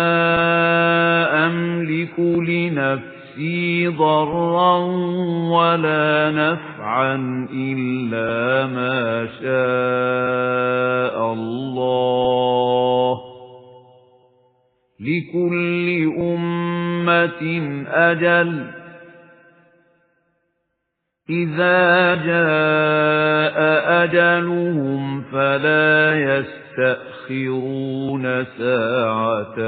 أَمْلِكُ لِنَفْسِي ضَرًّا وَلَا نَفْعًا إِلَّا مَا شَاءَ اللَّهُ لِكُلِّ أُمَّةٍ أَجَلٌ إِذَا جَاءَ أَجَلُهُمْ فَلَا يَسْتَأْخِرُونَ سَاعَةً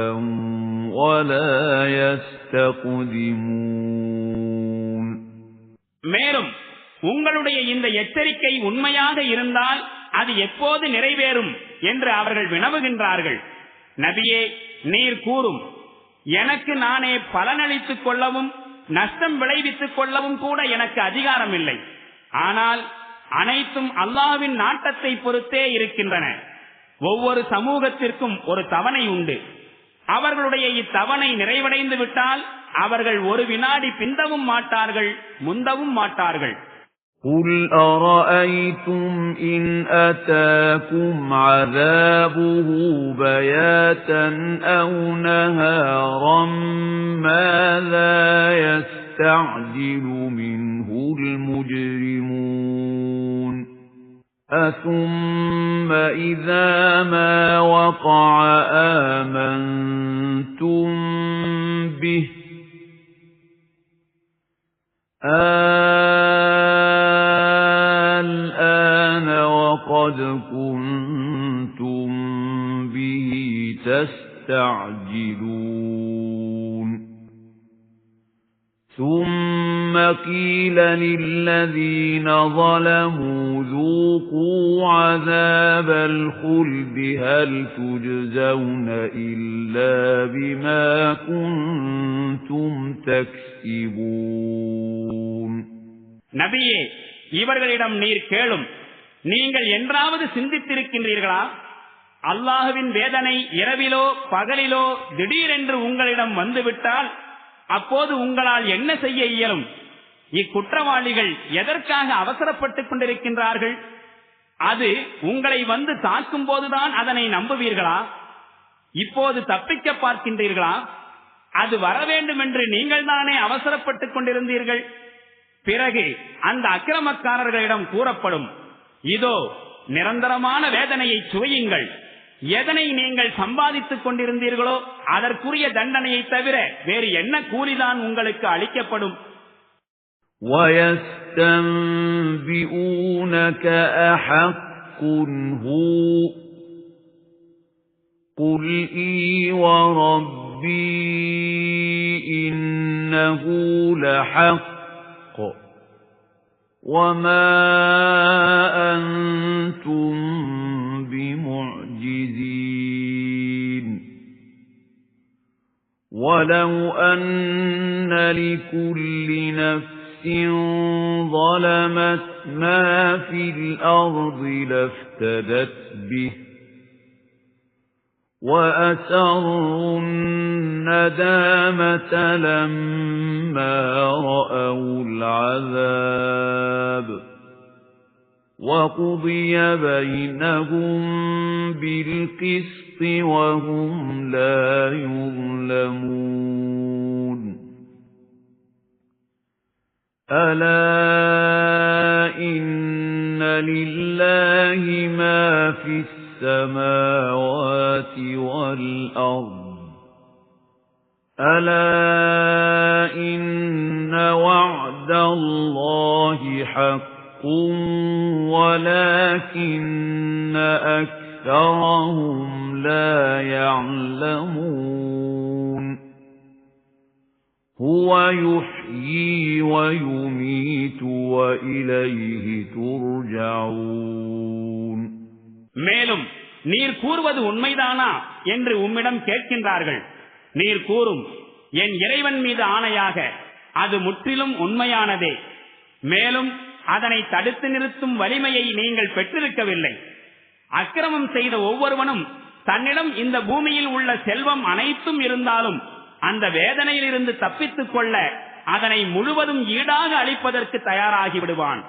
وَلَا يَسْتَقْدِمُونَ மேலும் உங்களுடைய இந்த எச்சரிக்கை உண்மையாக இருந்தால் அது எப்போது நிறைவேறும் என்று அவர்கள் வினவுகின்றார்கள். நபியே, நீர் கூறும், எனக்கு நானே பலனளித்துக் கொள்ளவும் நஷ்டம் விளைவித்துக் கொள்ளவும் கூட எனக்கு அதிகாரம் இல்லை. ஆனால் அனைத்தும் அல்லாஹ்வின் நாட்டத்தை பொறுத்தே இருக்கின்றன. ஒவ்வொரு சமூகத்திற்கும் ஒரு தவணை உண்டு. அவர்களுடைய இத்தவணை நிறைவடைந்து விட்டால் அவர்கள் ஒரு வினாடி பிந்தவும் மாட்டார்கள், முந்தவும் மாட்டார்கள். قُلْ أَرَأَيْتُمْ إِنْ أَتَاكُمْ عَذَابُهُ بَيَاتًا أَوْ نَهَارًا مَاذَا يَسْتَعْجِلُ مِنْهُ الْمُجْرِمُونَ أَثُمَّ إِذَا مَا وَقَعَ آمَنْتُمْ بِهِ الآن وقد كنتم به تستعجلون ثم قيل للذين ظلموا ذوقوا عذاب الخلد هل تجزون إلا بما كنتم تكسبون நபியே, இவர்களிடம் நீர் கேளும், நீங்கள் என்றாவது சிந்தித்திருக்கின்றீர்களா? அல்லாஹ்வின் வேதனை இரவிலோ பகலிலோ திடீரென்று உங்களிடம் வந்துவிட்டால் அப்போது உங்களால் என்ன செய்ய இயலும்? இக்குற்றவாளிகள் எதற்காக அவசரப்பட்டுக் கொண்டிருக்கின்றார்கள்? அது உங்களை வந்து தாக்கும் போதுதான் அதனை நம்புவீர்களா? இப்போது தப்பிக்க பார்க்கின்றீர்களா? அது வர வேண்டும் என்று நீங்கள் தானே அவசரப்பட்டுக் கொண்டிருந்தீர்கள். பிறகு அந்த அக்கிரமக்காரர்களிடம் கூறப்படும், இதோ நிரந்தரமான வேதனையை சுவையுங்கள். எதனை நீங்கள் சம்பாதித்துக் கொண்டிருந்தீர்களோ அதற்குரிய தண்டனையை தவிர வேறு என்ன கூலிதான் உங்களுக்கு அளிக்கப்படும்? وَيَسْتَنْبِئُونَكَ أَحَقٌّ هُوَ قُلْ إِي وَرَبِّي إِنَّهُ لَحَقٌّ وَمَا أَنْتُمْ بِمُعْجِزِينَ وَلَوْ أَنَّ لِكُلِّ نَفْسٍ ظَلَمَتْ مَا فِي الْأَرْضِ لَافْتَدَتْ بِهِ وَأَسَرُّوا النَّدَامَةَ لَمَّا رَأَوُا الْعَذَابَ وَقُضِيَ بَيْنَهُم بِالْقِسْطِ وَهُمْ لَا يُظْلَمُونَ أَلَا إِنَّ لِلَّهِ مَا فِي السَّمَاوَاتِ وَالْأَرْضِ أَلَا إِنَّ وَعْدَ اللَّهِ حَقٌّ وَلَكِنَّ أَكْثَرَهُمْ لَا يَعْلَمُونَ هُوَ يُحْيِي وَيُمِيتُ وَإِلَيْهِ تُرْجَعُونَ மேலும் நீர் கூறுவது உண்மைதானா என்று உம்மிடம் கேட்கின்றார்கள். நீர் கூறும், என் இறைவன் மீது ஆணையாக அது முற்றிலும் உண்மையானதே. மேலும் அதனை தடுத்து நிறுத்தும் வலிமையை நீங்கள் பெற்றிருக்கவில்லை. அக்கிரமம் செய்த ஒவ்வொருவனும் தன்னிடம் இந்த பூமியில் உள்ள செல்வம் அனைத்தும் இருந்தாலும் அந்த வேதனையிலிருந்து தப்பித்துக் கொள்ள அதனை முழுவதும் ஈடாக அளிப்பதற்கு தயாராகி விடுவான்.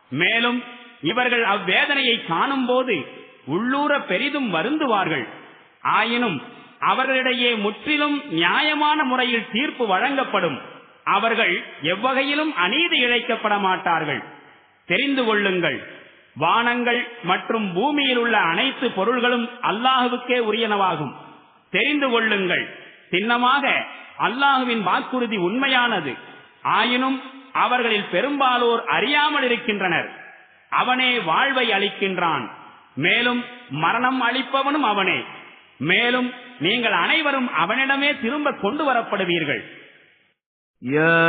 மேலும் இவர்கள் அவ்வேதனையை காணும் போது உள்ளூர பெரிதும் வருந்துவார்கள். ஆயினும் அவர்களிடையே முற்றிலும் நியாயமான முறையில் தீர்ப்பு வழங்கப்படும். அவர்கள் எவ்வகையிலும் அநீதி இழைக்கப்பட மாட்டார்கள். தெரிந்து கொள்ளுங்கள், வானங்கள் மற்றும் பூமியில் உள்ள அனைத்து பொருள்களும் அல்லாஹுவுக்கே உரியனவாகும். தெரிந்து கொள்ளுங்கள், சின்னமாக அல்லாஹுவின் வாக்குறுதி உண்மையானது. ஆயினும் அவர்களில் பெரும்பாலோர் அறியாமல் இருக்கின்றனர். அவனே வாழ்வை அளிக்கின்றான், மேலும் மரணம் அளிப்பவனும் அவனே. மேலும் நீங்கள் அனைவரும் அவனிடமே திரும்ப கொண்டு வரப்படுவீர்கள். يَا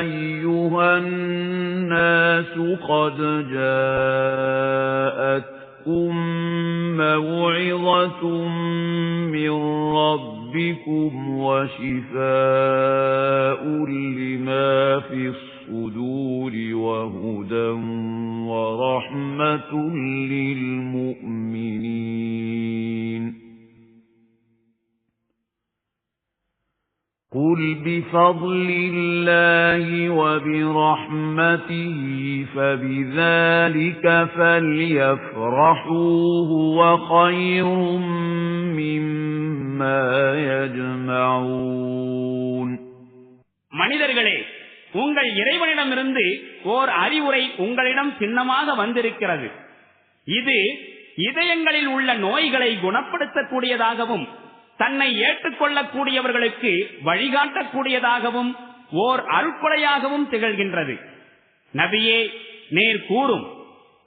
أَيُّهَا النَّاسُ قَدْ جَاءَتْكُمْ مَوْعِظَةٌ مِّن رَّبِّكُمْ وَشِفَاءٌ لِّمَا فِي الصُّدُورِ وَهُدًى وَرَحْمَةٌ لِّلْمُؤْمِنِينَ قُلْ بِفَضْلِ اللَّهِ وَبِرَحْمَتِهِ فَبِذَلِكَ فَلْيَفْرَحُوا هُوَ خَيْرٌ مِّمَّا يَجْمَعُونَ மனிதர்களே, உங்கள் இறைவனிடமிருந்து ஓர் அறிவுரை உங்களிடம் சின்னமாக வந்திருக்கிறது. இது இதயங்களில் உள்ள நோய்களை குணப்படுத்தக்கூடியதாகவும் தன்னை ஏற்றுக்கொள்ளக்கூடியவர்களுக்கு வழிகாட்டக்கூடியதாகவும் ஓர் அருட்கொடையாகவும் திகழ்கின்றது. நபியே, நீர் கூறும்,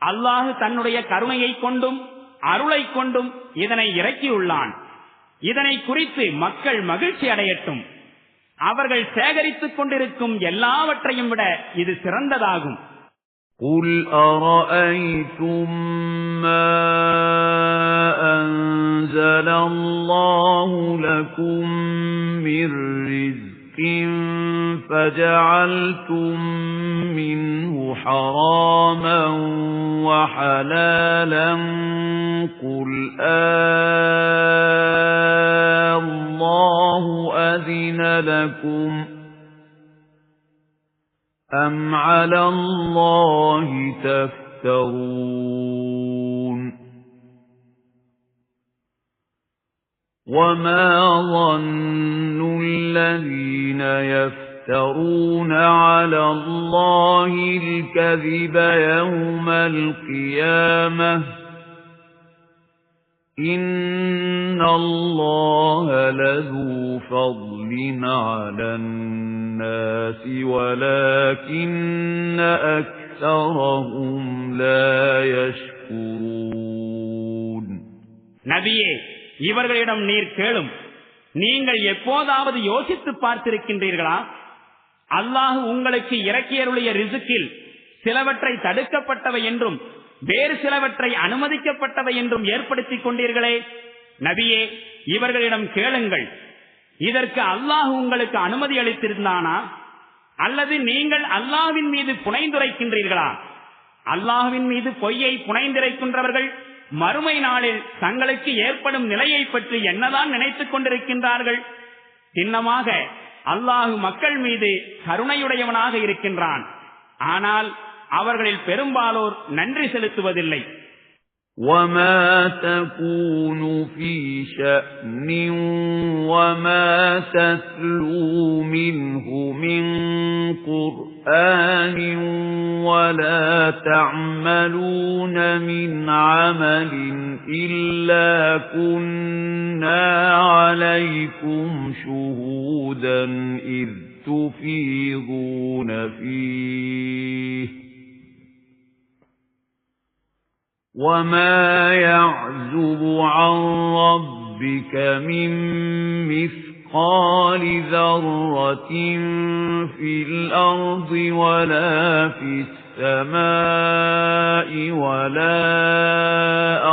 அல்லாஹு தன்னுடைய கருணையை கொண்டும் அருளை கொண்டும் இதனை இறக்கியுள்ளான். இதனை குறித்து மக்கள் மகிழ்ச்சி அடையட்டும். அவர்கள் சேகரித்துக் கொண்டிருக்கும் எல்லாவற்றையும் விட இது சிறந்ததாகும். قُلْ أَرَأَيْتُمْ مَا أَنزَلَ اللَّهُ لَكُم مِّن رِّزْقٍ فَجَعَلْتُم مِّنْهُ حَرَامًا وَحَلَالًا قُلْ اللَّهُ أَذِنَ لَكُمْ أَمْ عَلَى اللَّهِ تَفْتَرُونَ وَمَا ظَنُّ الَّذِينَ يَفْتَرُونَ عَلَى اللَّهِ الْكَذِبَ يَوْمَ الْقِيَامَةِ إِنَّ اللَّهَ لَذُو فَضْلٍ عَلَى النَّاسِ وَلَكِنَّ أَكْثَرَهُمْ لَا يَشْكُرُونَ நபியே, இவர்களிடம் நீர் கேளும், நீங்கள் எப்போதாவது யோசித்து பார்த்திருக்கின்றீர்களா? அல்லாஹ் உங்களுக்கு இறக்கியருளிய ரிசுக்கில் சிலவற்றை தடுக்கப்பட்டவை என்றும் வேறு சிலவற்றை அனுமதிக்கப்பட்டவை என்றும் ஏற்படுத்திக் கொண்டீர்களே. நபியே, இவர்களிடம் கேளுங்கள், இதற்கு அல்லாஹ் உங்களுக்கு அனுமதி அளித்திருந்தானா? அல்லது நீங்கள் அல்லாஹ்வின் மீது புனைந்துரைக்கின்றீர்களா? அல்லாஹ்வின் மீது பொய்யை புனைந்துரைக்கின்றவர்கள் மறுமை நாளில் தங்களுக்கு ஏற்படும் நிலையை பற்றி என்னதான் நினைத்துக் கொண்டிருக்கின்றார்கள்? சின்னமாக அல்லாஹ் மக்கள் மீது கருணையுடையவனாக இருக்கின்றான். ஆனால் அவர்களில் பெரும்பாலோர் நன்றி செலுத்துவதில்லை. وَمَا تَكُونُ فِي شَأْنٍ وَمَا تَتْلُو مِنْهُ مِنْ قُرْآنٍ وَلَا تَعْمَلُونَ مِنْ عَمَلٍ إِلَّا كُنَّا عَلَيْكُمْ شُهُودًا إِذْ تُفِيضُونَ فِيهِ وَمَا يَعْزُبُ عَنْ رَبِّكَ مِنْ مِثْقَالِ ذَرَّةٍ فِي الْأَرْضِ وَلَا فِي السَّمَاءِ وَلَا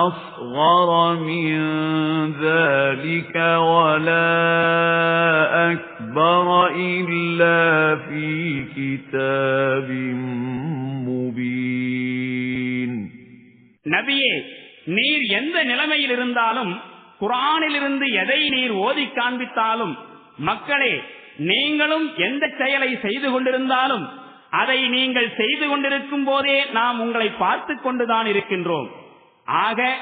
أَصْغَرَ مِنْ ذَلِكَ وَلَا أَكْبَرَ إِلَّا فِي كِتَابٍ مُبِينٍ. நபியே, நீர் எந்த நிலைமையில் இருந்தாலும், குர்ஆனிலிருந்து எதை நீர் ஓதி காண்பித்தாலும், மக்களே நீங்களும் எந்த செயலை செய்து கொண்டிருந்தாலும் அதை நீங்கள் செய்து கொண்டிருக்கும் போதே நாம் உங்களை பார்த்து கொண்டுதான் இருக்கின்றோம். ஆக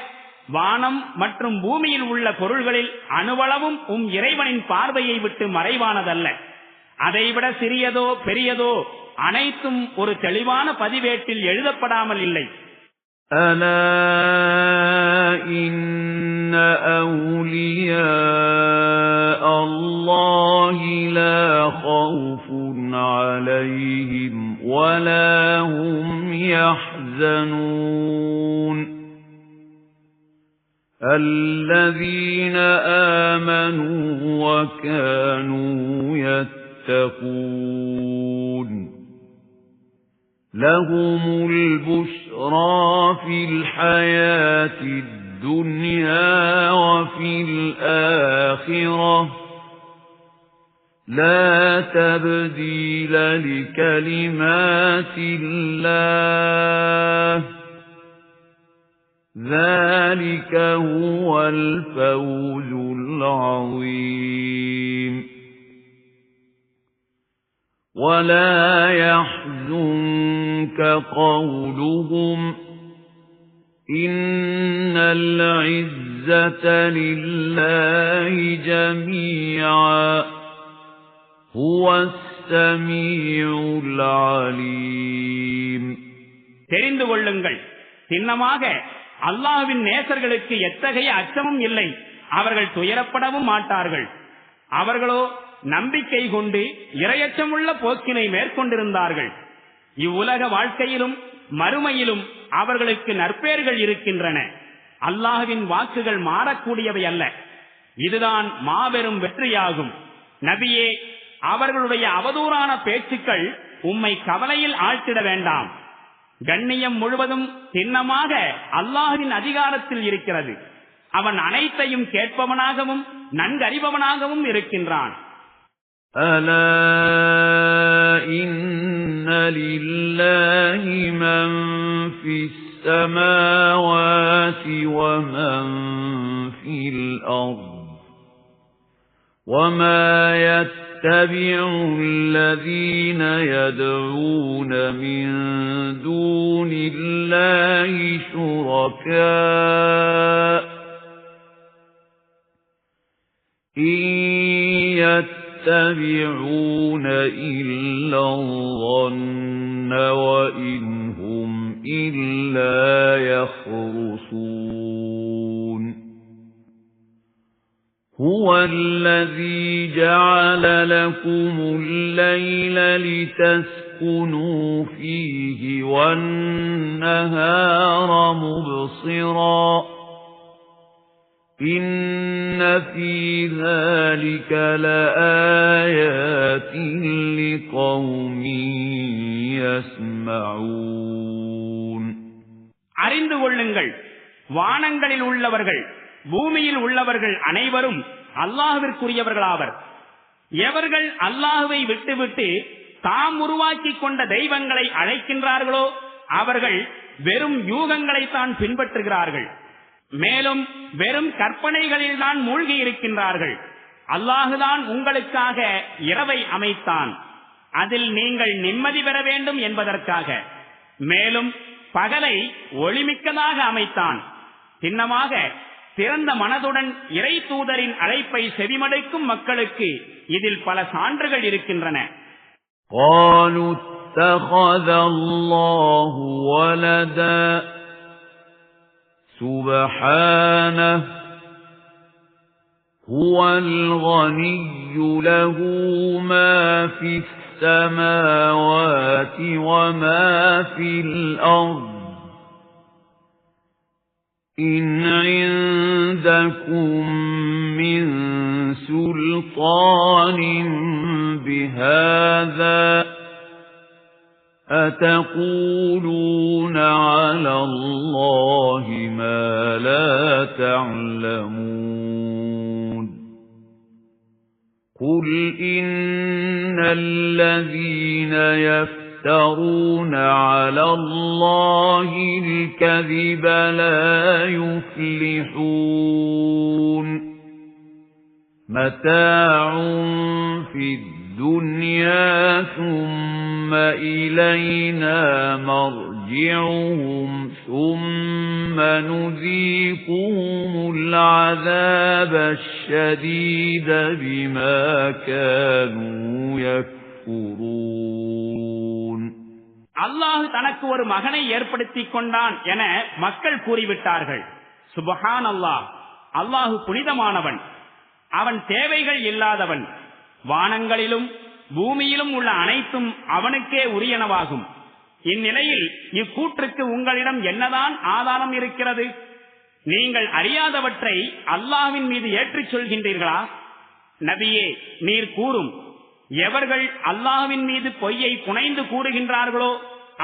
வானம் மற்றும் பூமியில் உள்ள பொருள்களில் அணுவளவும் இறைவனின் பார்வையை விட்டு மறைவானதல்ல. அதைவிட சிறியதோ பெரியதோ அனைத்தும் ஒரு தெளிவான பதிவேட்டில் எழுதப்படாமல் இல்லை. أَلَا إِنَّ أَوْلِيَاءَ اللَّهِ لَا خَوْفٌ عَلَيْهِمْ وَلَا هُمْ يَحْزَنُونَ الَّذِينَ آمَنُوا وَكَانُوا يَتَّقُونَ لَهُمُ الْبُشْرَى فِي الْحَيَاةِ الدُّنْيَا وَفِي الْآخِرَةِ لَا تَبْدِيلَ لِكَلِمَاتِ اللَّهِ ذَلِكَ هُوَ الْفَوْزُ الْعَظِيمُ. وَلَا يَحْزُنكَ قَوْلُهُمْ إِنَّ الْعِزَّةَ لِلَّهِ جَمِيعًا هُوَ السَّمِيعُ الْعَلِيمُ. தெரிந்து கொள்ளுங்கள், சின்னமாக அல்லாஹ்வின் நேசர்களுக்கு எத்தகைய அச்சமும் இல்லை, அவர்கள் துயரப்படவும் மாட்டார்கள். அவர்களோ நம்பிக்கை கொண்டு இரையச்சமுள்ள போக்கினை மேற்கொண்டிருந்தார்கள். இவ்வுலக வாழ்க்கையிலும் மறுமையிலும் அவர்களுக்கு நற்பெயர்கள் இருக்கின்றன. அல்லாஹ்வின் வாக்குகள் மாறக்கூடியவை அல்ல. இதுதான் மாபெரும் வெற்றியாகும். நபியே, அவர்களுடைய அவதூறான பேச்சுக்கள் உம்மை கவலையில் ஆழ்த்திட வேண்டாம். கண்ணியம் முழுவதும் சின்னமாக அல்லாஹ்வின் அதிகாரத்தில் இருக்கிறது. அவன் அனைத்தையும் கேட்பவனாகவும் நன்கறிபவனாகவும் இருக்கின்றான். أَلَا إِنَّ لِلَّهِ مَن فِي السَّمَاوَاتِ وَمَن فِي الْأَرْضِ وَمَا يَتَّبِعُ الَّذِينَ يَدْعُونَ مِن دُونِ اللَّهِ شُرَكَاءَ إِن يَتَّبِعُونَ إِلَّا الظَّنَّ وَإِنْ هُمْ إِلَّا يَخْرُصُونَ هُوَ الَّذِي جَعَلَ لَكُمُ اللَّيْلَ لِتَسْكُنُوا فِيهِ وَالنَّهَارَ مُبْصِرًا إِنَّ فِي ذَلِكَ لَآيَاتٍ لِقَوْمٍ يَسْمَعُونَ. அறிந்து கொள்ளுங்கள், வானங்களில் உள்ளவர்கள் பூமியில் உள்ளவர்கள் அனைவரும் அல்லாஹ்விற்குரியவர்களாவர். எவர்கள் அல்லாஹ்வை விட்டுவிட்டு தாம் உருவாக்கிக் கொண்ட தெய்வங்களை அழைக்கின்றார்களோ அவர்கள் வெறும் யூகங்களைத்தான் பின்பற்றுகிறார்கள். மேலும் வெறும் கற்பனைகளில்தான் மூழ்கி இருக்கின்றார்கள். அல்லாஹுதான் உங்களுக்காக இரவை அமைத்தான், அதில் நீங்கள் நிம்மதி பெற வேண்டும் என்பதற்காக. மேலும் பகலை ஒளிமிக்கதாக அமைத்தான். சின்னமாக திறந்த மனதுடன் இறை தூதரின் அழைப்பை செவிமடுக்கும் மக்களுக்கு இதில் பல சான்றுகள் இருக்கின்றன. قالوا اتخذ الله ولدا سبحانه هو الغني له ما في السماوات وما في الأرض إن عندكم من سلطان بهذا أتقولون على الله ما لا تعلمون قل إن الذين يفترون على الله الكذب لا يفلحون متاع في الدنيا ثم إلينا مرجعهم ثم نذيقهم العذاب الشديد بما كانوا يكفرون. அல்லாஹ் தனக்கு ஒரு மகனை ஏற்படுத்திக் கொண்டான் என மக்கள் கூறிவிட்டார்கள். சுப்ஹானல்லாஹ், அல்லாஹ் புனிதமானவன், அவன் தேவைகள் இல்லாதவன். வானங்களிலும் பூமியிலும் உள்ள அனைத்தும் அவனுக்கே உரியனவாகும். இந்நிலையில் இக்கூற்றுக்கு உங்களிடம் என்னதான் ஆதாரம் இருக்கிறது? நீங்கள் அறியாதவற்றை அல்லாஹ்வின் மீது ஏற்றிச் சொல்கின்றீர்களா? நபியே, நீர் கூறும், எவர்கள் அல்லாஹ்வின் மீது பொய்யை புனைந்து கூறுகின்றார்களோ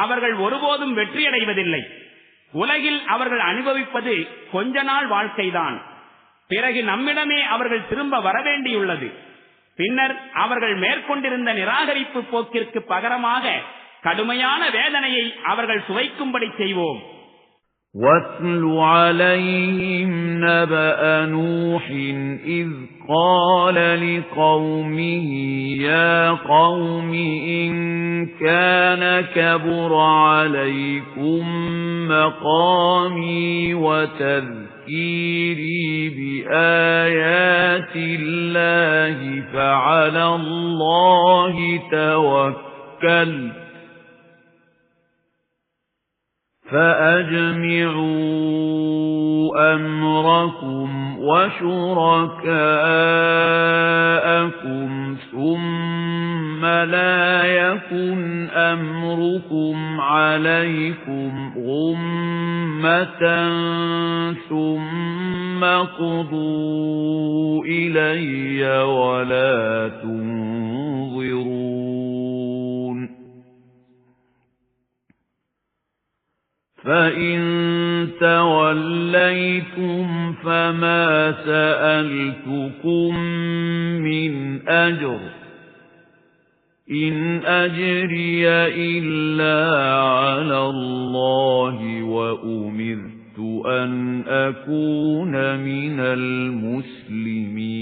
அவர்கள் ஒருபோதும் வெற்றியடைவதில்லை. உலகில் அவர்கள் அனுபவிப்பது கொஞ்ச நாள் வாழ்க்கைதான். பிறகு நம்மிடமே அவர்கள் திரும்ப வரவேண்டியுள்ளது. பின்னர் அவர்கள் மேற்கொண்டிருந்த நிராகரிப்பு போக்கிற்கு பகரமாக கடுமையான வேதனையை அவர்கள் சுவைக்கும்படி செய்வோம். وَاتْلُ عَلَيْهِمْ نَبَأَ نُوحٍ إِذْ قَالَ لِقَوْمِهِ يَا قَوْمِ إِنْ كَانَ كَبُرَ عَلَيْكُمْ مَقَامِي وَتَذْكِيرِي بِآيَاتِ اللَّهِ فَعَلَى اللَّهِ توكلت فَأَجْمِعُوا أَمْرَكُمْ وَشُرَكَاءَكُمْ ثُمَّ لَا يَكُنْ أَمْرُكُمْ عَلَيْكُمْ غُمَّةً ثُمَّ اقْضُوا إِلَيَّ وَلَا تُنظِرُونِ فَإِن تَوَلَّيْتُمْ فَمَا سَأَلْتُكُم مِّنْ أَجْرٍ إِنْ أَجْرِيَ إِلَّا عَلَى اللَّهِ وَأُمِرْتُ أَنْ أَكُونَ مِنَ الْمُسْلِمِينَ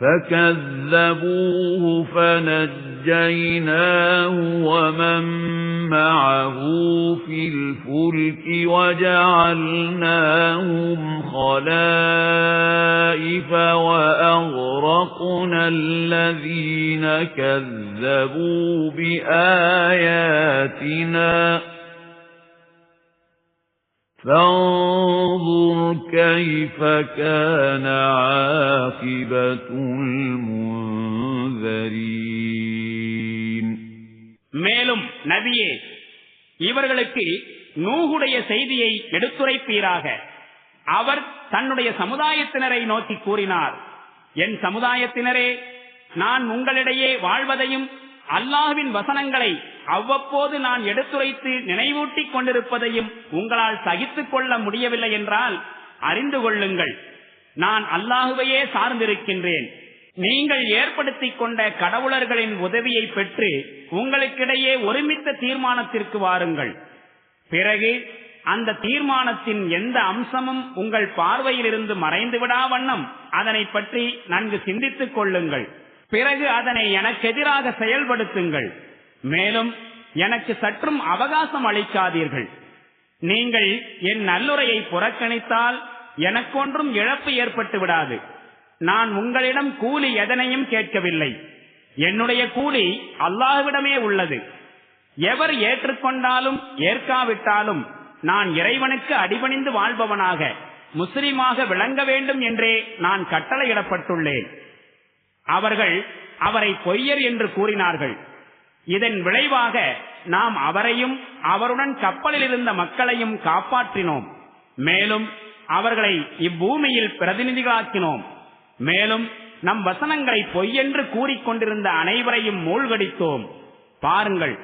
فَكَذَّبُوهُ فَنَجَّيْنَاهُ وَمَن مَّعَهُ فِي الْفُلْكِ وَجَعَلْنَاهُمْ خَلَائِفَ وَأَغْرَقْنَا الَّذِينَ كَذَّبُوا بِآيَاتِنَا فانظر كيف كان عاقبة المنذرين. மேலும் நபியே, இவர்களுக்கு நூஹுடைய செய்தியை எடுத்துரைப்பீராக. அவர் தன்னுடைய சமுதாயத்தினரை நோக்கி கூறினார், என் சமுதாயத்தினரே, நான் உங்களிடையே வாழ்வதையும் அல்லாஹ்வின் வசனங்களை அவ்வப்போது நான் எடுத்துரைத்து நினைவூட்டிக் கொண்டிருப்பதையும் உங்களால் சகித்துக் கொள்ள முடியவில்லை என்றால் அறிந்து கொள்ளுங்கள், நான் அல்லாஹுவையே சார்ந்திருக்கின்றேன். நீங்கள் ஏற்படுத்திக் கொண்ட கடவுளர்களின் உதவியை பெற்று உங்களுக்கிடையே ஒருமித்த தீர்மானத்திற்கு வாருங்கள். பிறகு அந்த தீர்மானத்தின் எந்த அம்சமும் உங்கள் பார்வையிலிருந்து மறைந்துவிடா வண்ணம் அதனை பற்றி நன்கு சிந்தித்துக் கொள்ளுங்கள். பிறகு அதனை எனக்கு எதிராக செயல்படுத்துங்கள். மேலும் எனக்கு சற்றும் அவகாசம் அளிக்காதீர்கள். நீங்கள் என் நல்லுரையை புறக்கணித்தால் எனக்கொன்றும் இழப்பு ஏற்பட்டு விடாது. நான் உங்களிடம் கூலி எதனையும் கேட்கவில்லை. என்னுடைய கூலி அல்லாஹ்விடமே உள்ளது. எவர் ஏற்றுக்கொண்டாலும் ஏற்காவிட்டாலும் நான் இறைவனுக்கு அடிபணிந்து வாழ்பவனாக முஸ்லிமாக விளங்க வேண்டும் என்றே நான் கட்டளையிடப்பட்டுள்ளேன். அவர்கள் அவரை பொய்யர் என்று கூறினார்கள். இதன் விளைவாக நாம் அவரையும் அவருடன் கப்பலில் இருந்த மக்களையும் காப்பாற்றினோம். மேலும் அவர்களை இப்பூமியில் பிரதிநிதிகளாக்கினோம். மேலும் நம் வசனங்களை பொய்யென்று கூறிக்கொண்டிருந்த அனைவரையும் மூழ்கடித்தோம். பாருங்கள்,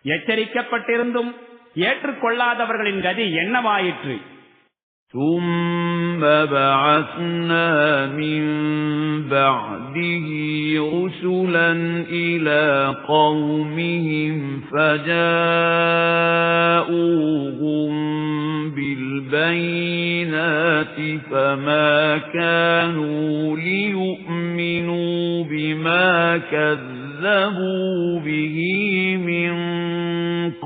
எச்சரிக்கப்பட்டிருந்தும் ஏற்றுக்கொள்ளாதவர்களின் கதி என்னவாயிற்று? ثُمَّ بَعَثْنَا مِن بَعْدِهِ رُسُلًا إِلَى قَوْمِهِمْ فَجَاءُوهُم بِالْبَيِّنَاتِ فَمَا كَانُوا لِيُؤْمِنُوا بِمَا كَذَّبُوا بِهِ مِن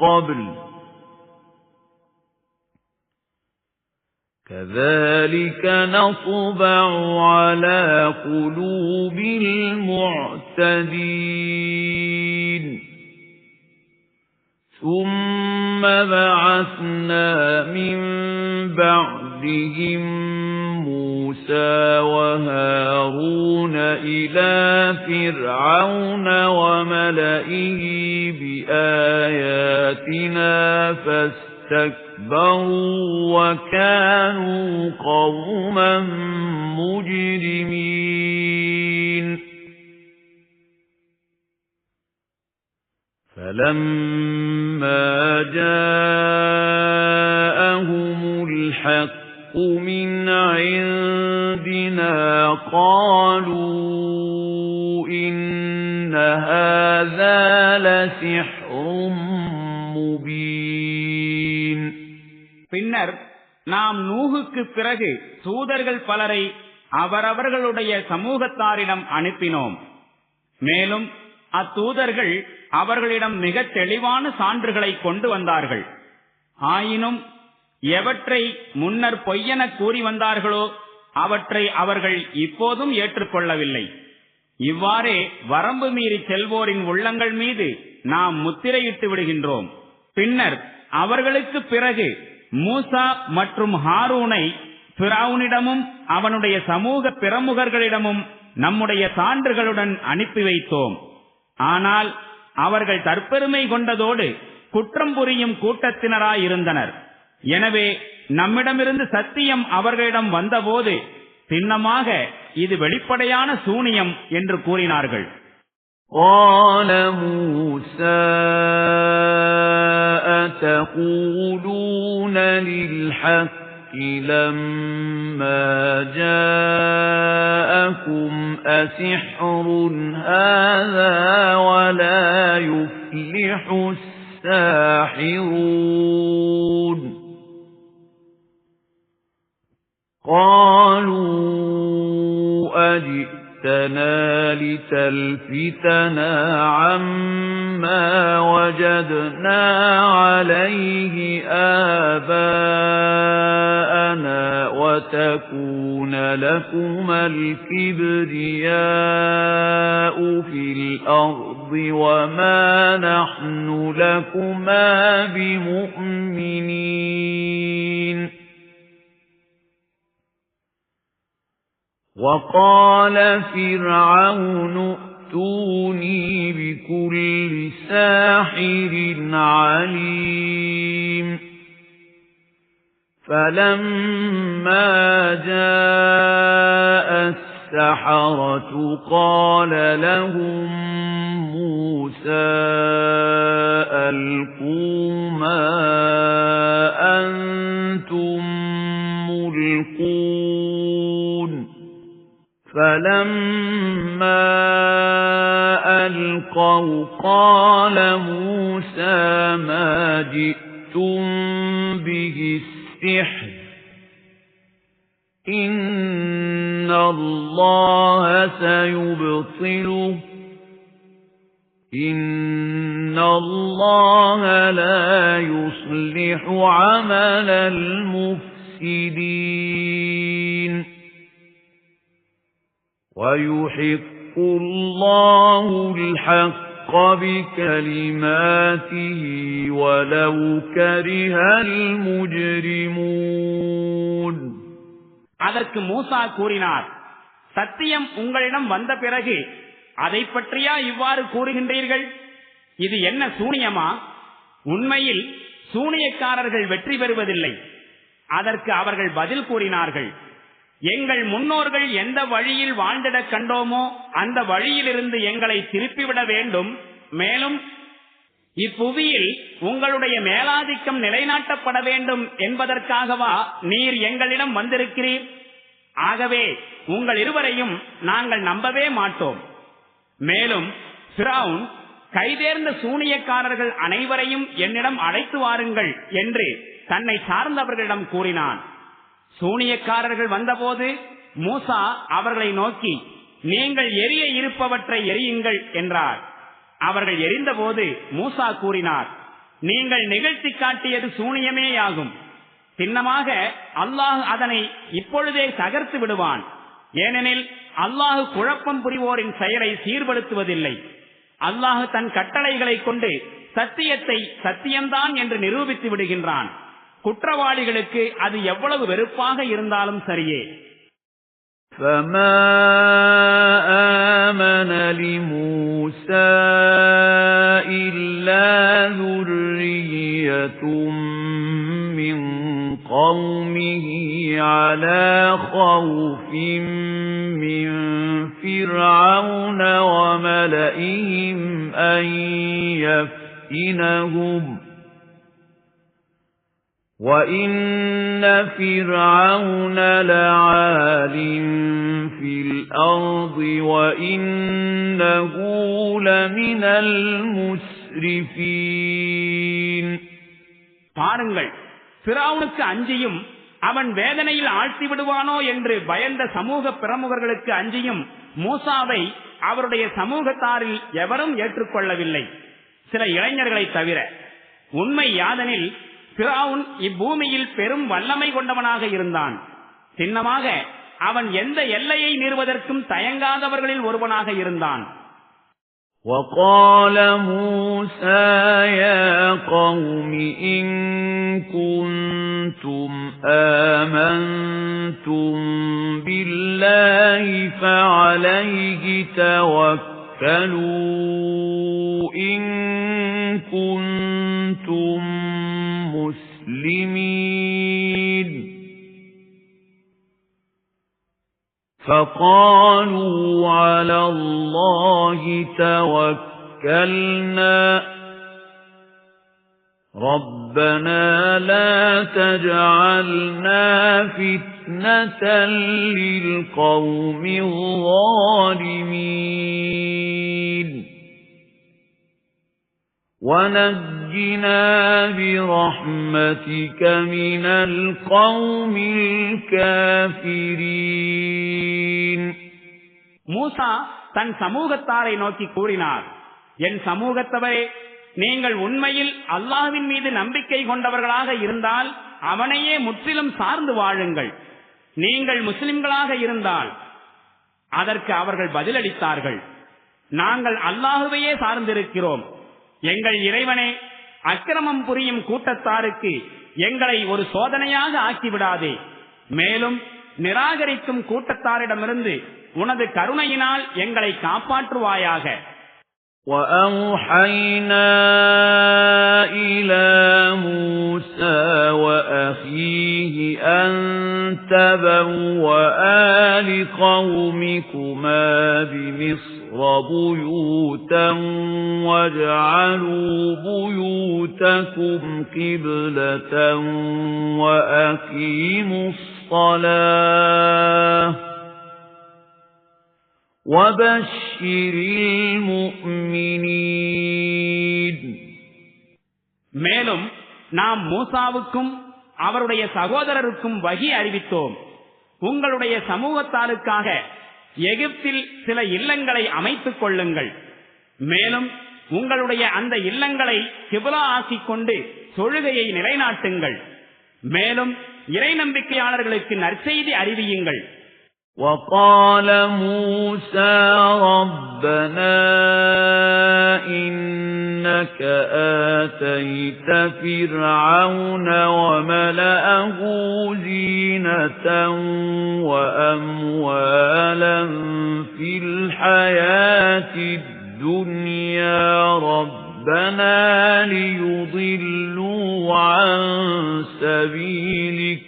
قَبْلُ كَذَلِكَ نَطْبَعُ عَلَى قُلُوبِ الْمُعْتَدِينَ ثُمَّ بَعَثْنَا مِن بَعْدِهِم مُوسَى وَهَارُونَ إِلَى فِرْعَوْنَ وَمَلَئِهِ بِآيَاتِنَا فاستكبروا وكانوا قوما مجرمين فلما جاءهم الحق من عندنا قالوا إن هذا لسحر مبين. பின்னர் நாம் நூஹுக்கு பிறகு தூதர்கள் பலரை அவரவர்களுடைய சமூகத்தாரிடம் அனுப்பினோம். மேலும் அத்தூதர்கள் அவர்களிடம் மிக தெளிவான சான்றுகளை கொண்டு வந்தார்கள். ஆயினும் எவற்றை முன்னர் பொய்யென கூறி வந்தார்களோ அவற்றை அவர்கள் இப்போதும் ஏற்றுக்கொள்ளவில்லை. இவ்வாறே வரம்பு மீறி செல்வோரின் உள்ளங்கள் மீது நாம் முத்திரையிட்டு விடுகின்றோம். பின்னர் அவர்களுக்கு பிறகு மூசா மற்றும் ஹாரூனை ஃபிரௌனிடமும் அவனுடைய சமூக பிரமுகர்களிடமும் நம்முடைய சான்றுகளுடன் அனுப்பி வைத்தோம். ஆனால் அவர்கள் தற்பெருமை கொண்டதோடு குற்றம் புரியும் கூட்டத்தினராயிருந்தனர். எனவே நம்மிடமிருந்து சத்தியம் அவர்களிடம் வந்தபோது சின்னமாக இது வெளிப்படையான சூனியம் என்று கூறினார்கள். قَالَ مُوسَى أَتَقُولُونَ لِلْحَقِّ لَمَّا جَاءَكُمْ أَسِحْرٌ هَذَا وَلَا يُفْلِحُ السَّاحِرُونَ قَالُوا أَجِئْتَنَا لِتَلْفِتَنَا عَمَّا وَجَدْنَا عَلَيْهِ آبَاءَنَا وَتَكُونَ لَكُمَا الْكِبْرِيَاءُ فِي الْأَرْضِ وَمَا نَحْنُ لَكُمَا بِمُؤْمِنِينَ. وَقَالَ فِرْعَوْنُ ائْتُونِي بِكُلِّ سَاحِرٍ عَلِيمٍ. فَلَمَّا جَاءَ السَّحَرَةُ قَالَ لَهُم مُوسَى أَلْقُوا مَا أَنْتُمْ مُلْقُونَ. فَلَمَّا أَلْقَوْا قَالَ مُوسَى مَا جِئْتُم به السحر إن الله سيبطله إن الله لا يصلح عمل المفسدين ويحق الله الحق بكلماته ولو كره المجرمون. அதற்கு மூசா கூறினார், சத்தியம் உங்களிடம் வந்த பிறகு அதை பற்றியா இவ்வாறு கூறுகின்றீர்கள்? இது என்ன சூனியமா? உண்மையில் சூனியக்காரர்கள் வெற்றி பெறுவதில்லை. அதற்கு அவர்கள் பதில் கூறினார்கள், எங்கள் முன்னோர்கள் எந்த வழியில் வாழ்ந்திடக் கண்டோமோ அந்த வழியிலிருந்து எங்களை திருப்பிவிட வேண்டும். மேலும் இப்புவியில் உங்களுடைய மேலாதிக்கம் நிலைநாட்டப்பட வேண்டும் என்பதற்காகவா நீர் எங்களிடம் வந்திருக்கிறீர்? ஆகவே உங்கள் இருவரையும் நாங்கள் நம்பவே மாட்டோம். மேலும் ஃபிரௌன் கைதேர்ந்த சூனியக்காரர்கள் அனைவரையும் என்னிடம் அழைத்து வாருங்கள் என்று தன்னை சார்ந்தவர்களிடம் கூறினான். சூனியக்காரர்கள் வந்தபோது மூசா அவர்களை நோக்கி, நீங்கள் எரிய இருப்பவற்றை எரியுங்கள் என்றார். அவர்கள் எரிந்தபோது மூசா கூறினார், நீங்கள் நிகழ்த்தி காட்டியது சூனியமேயாகும். சின்னமாக அல்லாஹ் அதனை இப்பொழுதே தகர்த்து விடுவான். ஏனெனில் அல்லாஹ் குழப்பம் புரிவோரின் செயலை சீர்படுத்துவதில்லை. அல்லாஹ் தன் கட்டளைகளை கொண்டு சத்தியத்தை சத்தியம்தான் என்று நிரூபித்து விடுகின்றான். குற்றவாளிகளுக்கு அது எவ்வளவு வெறுப்பாக இருந்தாலும் சரியே. فَمَا آمَنَ لِمُوسَى إِلَّا ذُرِّيَّةٌ مِّن قَوْمِهِ عَلَى خَوْفٍ مِّن فِرْعَوْنَ وَمَلَئِهِمْ أَن يَفْتِنَهُمْ وَإِنَّ فِرْعَوْنَ لَعَالٍ فِي الْأَرْضِ وَإِنَّهُ لَمِنَ الْمُسْرِفِينَ. பாருங்கள், ஃபிரௌனுக்கு அஞ்சியும் அவன் வேதனையில் ஆழ்த்தி விடுவானோ என்று பயந்த சமூக பிரமுகர்களுக்கு அஞ்சியும் மூசாவை அவருடைய சமூகத்தாரில் எவரும் ஏற்றுக்கொள்ளவில்லை, சில இளைஞர்களை தவிர. உண்மை யாதெனில் ஃபிரௌன் இப்பூமியில் பெரும் வல்லமை கொண்டவனாக இருந்தான். சின்னமாக அவன் எந்த எல்லையை மீறுவதற்கும் தயங்காதவர்களில் ஒருவனாக இருந்தான். وَقَالَ مُوسَى يَا قَوْمِ إِن كُنتُمْ آمَنتُم بِاللَّهِ فَعَلَيْهِ تَوَكَّلُوا إِن كُنتُم مسلمين. فقالوا على الله توكلنا ربنا لا تجعلنا فتنة للقوم الظالمين ونجنا برحمتك من القوم الكافرين. மூசா தன் சமூகத்தாரை நோக்கி கூறினார், என் சமூகத்தவரே, நீங்கள் உண்மையில் அல்லாஹ்வின் மீது நம்பிக்கை கொண்டவர்களாக இருந்தால் அவனையே முற்றிலும் சார்ந்து வாழுங்கள். நீங்கள் முஸ்லிம்களாக இருந்தால். அதற்கு அவர்கள் பதிலளித்தார்கள், நாங்கள் அல்லாஹ்வையே சார்ந்திருக்கிறோம். எங்கள் இறைவனே, அக்கிரமம் புரியும் கூட்டத்தாருக்கு எங்களை ஒரு சோதனையாக ஆக்கிவிடாதே. மேலும் நிராகரிக்கும் கூட்டத்தாரிடமிருந்து உனது கருணையினால் எங்களை காப்பாற்றுவாயாக. وَأَوْحَيْنَا إِلَى مُوسَى وَأَخِيهِ أَن تَبَوَّآ لِقَوْمِكُمَا بِمِصْرَ بُيُوتًا وَاجْعَلُوا بُيُوتَكُمْ قِبْلَةً وَأَقِيمُوا الصَّلَاةَ وَبَشِّرِ الْمُؤْمِنِينَ. மேலும் நாம் மூசாவுக்கும் அவருடைய சகோதரருக்கும் வஹி அறிவித்தோம். உங்களுடைய சமூகத்தாருக்காக எகிப்தில் சில இல்லங்களை அமைத்துக் கொள்ளுங்கள். மேலும் உங்களுடைய அந்த இல்லங்களை கிப்லா ஆக்கிக் கொண்டு தொழுகையை நிலைநாட்டுங்கள். மேலும் இறை நம்பிக்கையாளர்களுக்கு நற்செய்தி அறிவியுங்கள். وقال موسى ربنا إنك آتيت فرعون وملأه زينة وأموالا في الحياة الدنيا ربنا ليضلوا عن سبيلك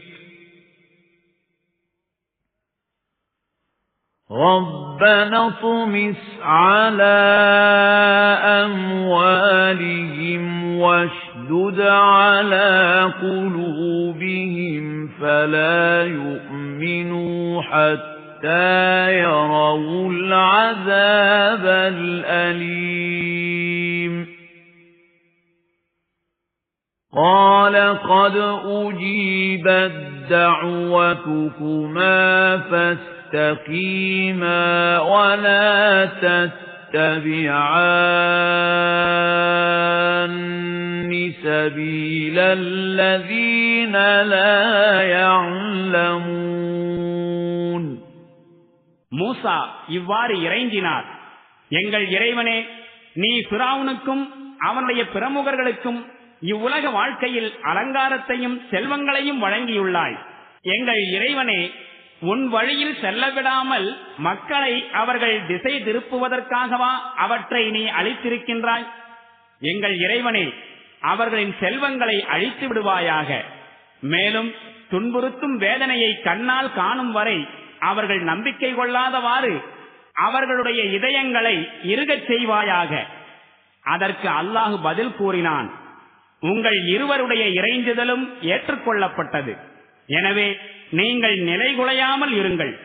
ربنا اطمس على أموالهم واشدد على قلوبهم فلا يؤمنوا حتى يروا العذاب الأليم قال قد أجيبت دعوتكما فاستقيما ولا تتبعان سبيل الذين لا يعلمون. மூசா இவ்வாறு இறைஞ்சினார். எங்கள் இறைவனே, நீ ஃபிரௌனுக்கும் அவனுடைய பிரமுகர்களுக்கும் இவ்வுலக வாழ்க்கையில் அலங்காரத்தையும் செல்வங்களையும் வழங்கியுள்ளாய். எங்கள் இறைவனே, உன் வழியில் செல்லவிடாமல் மக்களை அவர்கள் திசை திருப்புவதற்காகவா அவற்றை நீ அழித்திருக்கின்றாய்? எங்கள் இறைவனே, அவர்களின் செல்வங்களை அழித்து விடுவாயாக. மேலும் துன்புறுத்தும் வேதனையை கண்ணால் காணும் வரை அவர்கள் நம்பிக்கை கொள்ளாதவாறு அவர்களுடைய இதயங்களை இறுகச் செய்வாயாக. அதற்கு அல்லாஹ் பதில் கூறினான், உங்கள் இருவருடைய இறைஞ்சுதலும் ஏற்றுக்கொள்ளப்பட்டது. எனவே நீங்கள் நிலைகுலையாமல் இருங்கள்.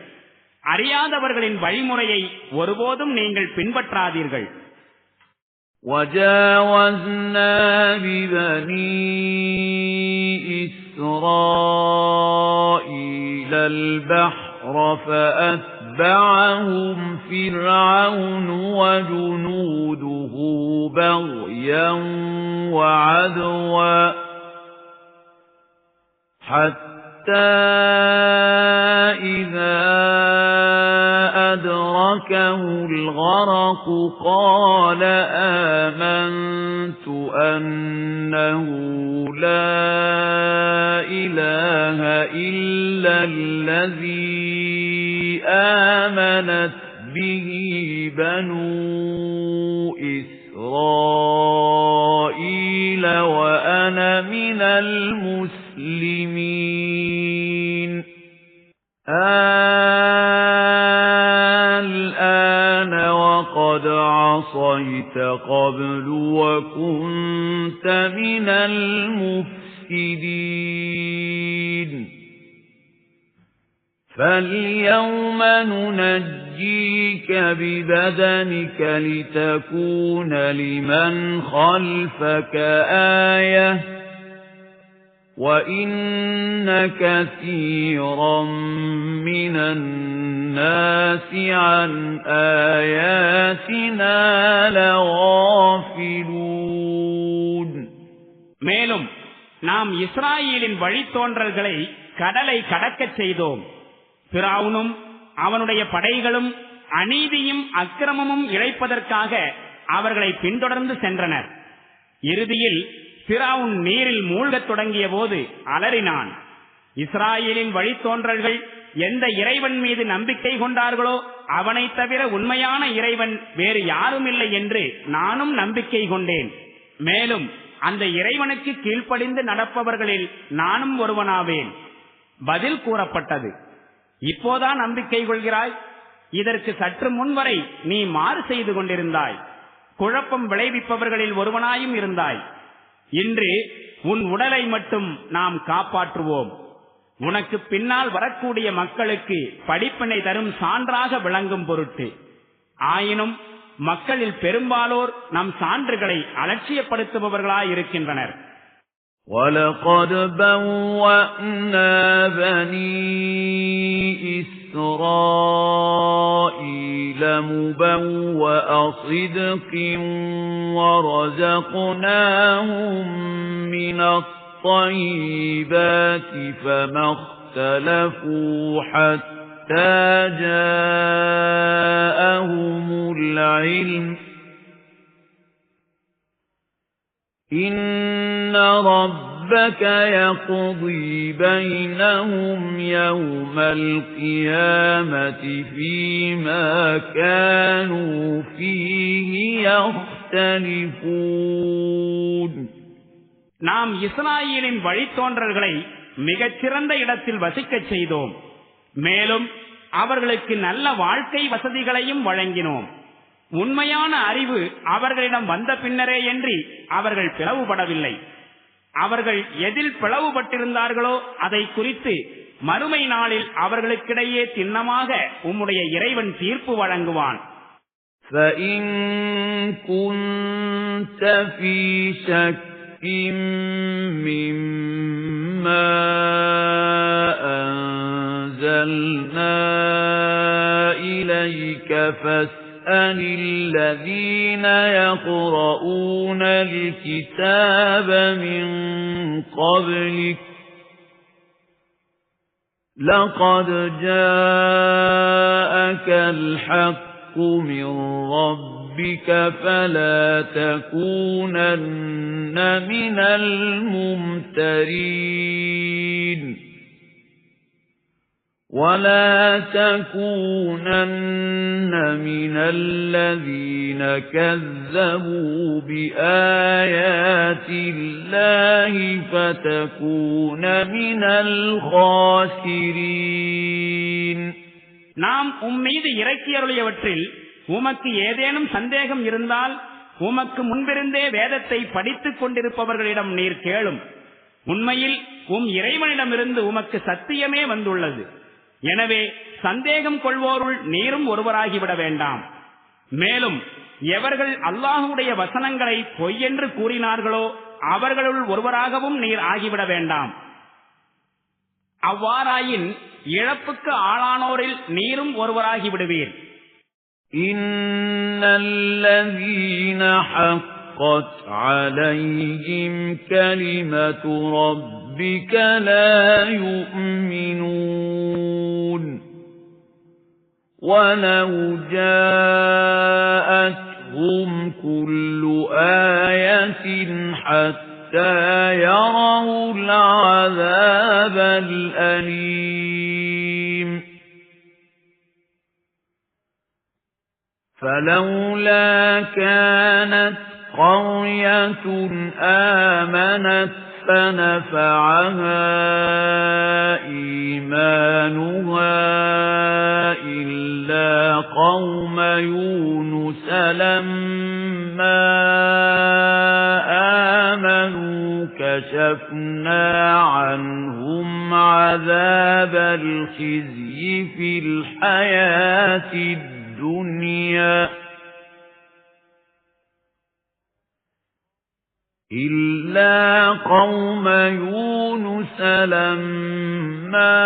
அறியாதவர்களின் வழிமுறையை ஒருபோதும் நீங்கள் பின்பற்றாதீர்கள். وَجَاوَزْنَا بِبَنِي إِسْرَائِيلَ الْبَحْرَ فَأَتْبَعَهُمْ فِرْعَوْنُ وَجُنُودُهُ بَغْيًا وَعَدْوًا حَتَّى إِذَا أَدْرَكَهُ الْغَرَقُ قَالَ آمَنْتُ أَنَّهُ لَا إِلَهَ إِلَّا الَّذِي آمَنَتْ بِهِ بَنُو إِسْرَائِيلَ وَأَنَا مِنَ الْمُسْلِمِينَ. الآن وقد عصيت قبل وكنت من المفسدين فاليوم ننجيك ببدنك لتكون لمن خلفك آية وَإِنَّ كَثِيرًا مِنَ النَّاسِ عَنْ آيَاتِنَا لَغَافِلُونَ. மேலும் நாம் இஸ்ராயேலின் வழித்தோன்றல்களை கடலை கடக்கச் செய்தோம். ஃபிரௌனும் அவனுடைய படைகளும் அநீதியும் அக்கிரமமும் இழைப்பதற்காக அவர்களை பின்தொடர்ந்து சென்றனர். இறுதியில் ஃபிரௌன் நீரில் மூழ்கத் தொடங்கிய போது அலறினான். இஸ்ராயேலின் வழித்தோன்றல்கள் எந்த இறைவன் மீது நம்பிக்கை கொண்டார்களோ அவனை தவிர உண்மையான இறைவன் வேறு யாரும் இல்லை என்று நானும் நம்பிக்கை கொண்டேன். மேலும் அந்த இறைவனுக்கு கீழ்ப்படிந்து நடப்பவர்களில் நானும் ஒருவனாவேன். பதில் கூறப்பட்டது, இப்போதா நம்பிக்கை கொள்கிறாய்? இதற்கு சற்று முன்வரை நீ மாறு செய்து கொண்டிருந்தாய். குழப்பம் விளைவிப்பவர்களில் ஒருவனாயும் இருந்தாய். இன்று உன் உடலை மட்டும் நாம் காப்பாற்றுவோம். உனக்கு பின்னால் வரக்கூடிய மக்களுக்கு படிப்பினை தரும் சான்றாக விளங்கும் பொருட்டு. ஆயினும் மக்களில் பெரும்பாலோர் நம் சான்றுகளை அலட்சியப்படுத்துபவர்களாயிருக்கின்றனர். وَلَقَدْ بَوَّأْنَا بَنِي إِسْرَائِيلَ مُبَوَّأَ صِدْقٍ وَرَزَقْنَاهُم مِّنَ الطَّيِّبَاتِ فَمَا اخْتَلَفُوا حَتَّى جَاءَهُمُ الْعِلْمُ إِنَّ رَبَّكَ يَقْضِي بَيْنَهُمْ يَوْمَ الْقِيَامَةِ فِيمَا كَانُوا فِيهِ يَخْتَلِفُونَ நாம் இஸ்ராயேலின் வழித்தோன்றல்களை மிகச்சிறந்த இடத்தில் வசிக்கச் செய்தோம். மேலும் அவர்களுக்கு நல்ல வாழ்க்கை வசதிகளையும் வழங்கினோம். உண்மையான அறிவு அவர்களிடம் வந்த பின்னரே என்று அவர்கள் பிளவுபடவில்லை. அவர்கள் எதில் பிளவுபட்டிருந்தார்களோ அதை குறித்து மறுமை நாளில் அவர்களுக்கிடையே திண்ணமாக உம்முடைய இறைவன் தீர்ப்பு வழங்குவான். فَإِن كُنتَ فِي شَكٍّ مِّمَّا أَنزَلْنَا إِلَيْكَ فَاسْأَلِ الَّذِينَ يَقْرَؤُونَ الْكِتَابَ مِن قَبْلِكَ لَقَدْ جَاءَكَ الْحَقُّ مِن رَّبِّكَ فَلَا تَكُونَنَّ مِنَ الْمُمْتَرِينَ وَلَا تَكُونَنَّ مِنَ الَّذِينَ كَذَّبُوا بِآيَاتِ اللَّهِ فَتَكُونَ مِنَ الْخَاسِرِينَ நாம் உம்மீது இறக்கியருளியவற்றில் உமக்கு ஏதேனும் சந்தேகம் இருந்தால் உமக்கு முன்பிருந்தே வேதத்தை படித்துக் கொண்டிருப்பவர்களிடம் நீர் கேளும். உண்மையில் இறைவனிடமிருந்து உமக்கு சத்தியமே வந்துள்ளது. எனவே சந்தேகம் கொள்வோருள் நீரும் ஒருவராகிவிட வேண்டாம். மேலும் எவர்கள் அல்லாஹ்வுடைய வசனங்களை பொய்யென்று கூறினார்களோ அவர்களுள் ஒருவராகவும் நீர் ஆகிவிட வேண்டாம். அவ்வாறாயின் இழப்புக்கு ஆளானோரில் நீரும் ஒருவராகிவிடுவீர். இன்னல்லதீன ஹக்கத் அலைஹிம் கலிமத்து ரப்பிக லா யுமினூன் வலவ் ஜாஅத்ஹும் குல்லு ஆயத்தின் ஹத்தா யரவுல் அஸாபல் அலீம் فَلَوْلَا كَانَتْ قَرْيَةٌ آمَنَتْ فَنَفَعَهَا إِيمَانُهَا إِلَّا قَوْمَ يُونُسَ لَمَّا آمَنُوا كَشَفْنَا عَنْهُمْ عَذَابَ الْخِزْيِ فِي الْحَيَاةِ الدنيا إلا قوم يونس لما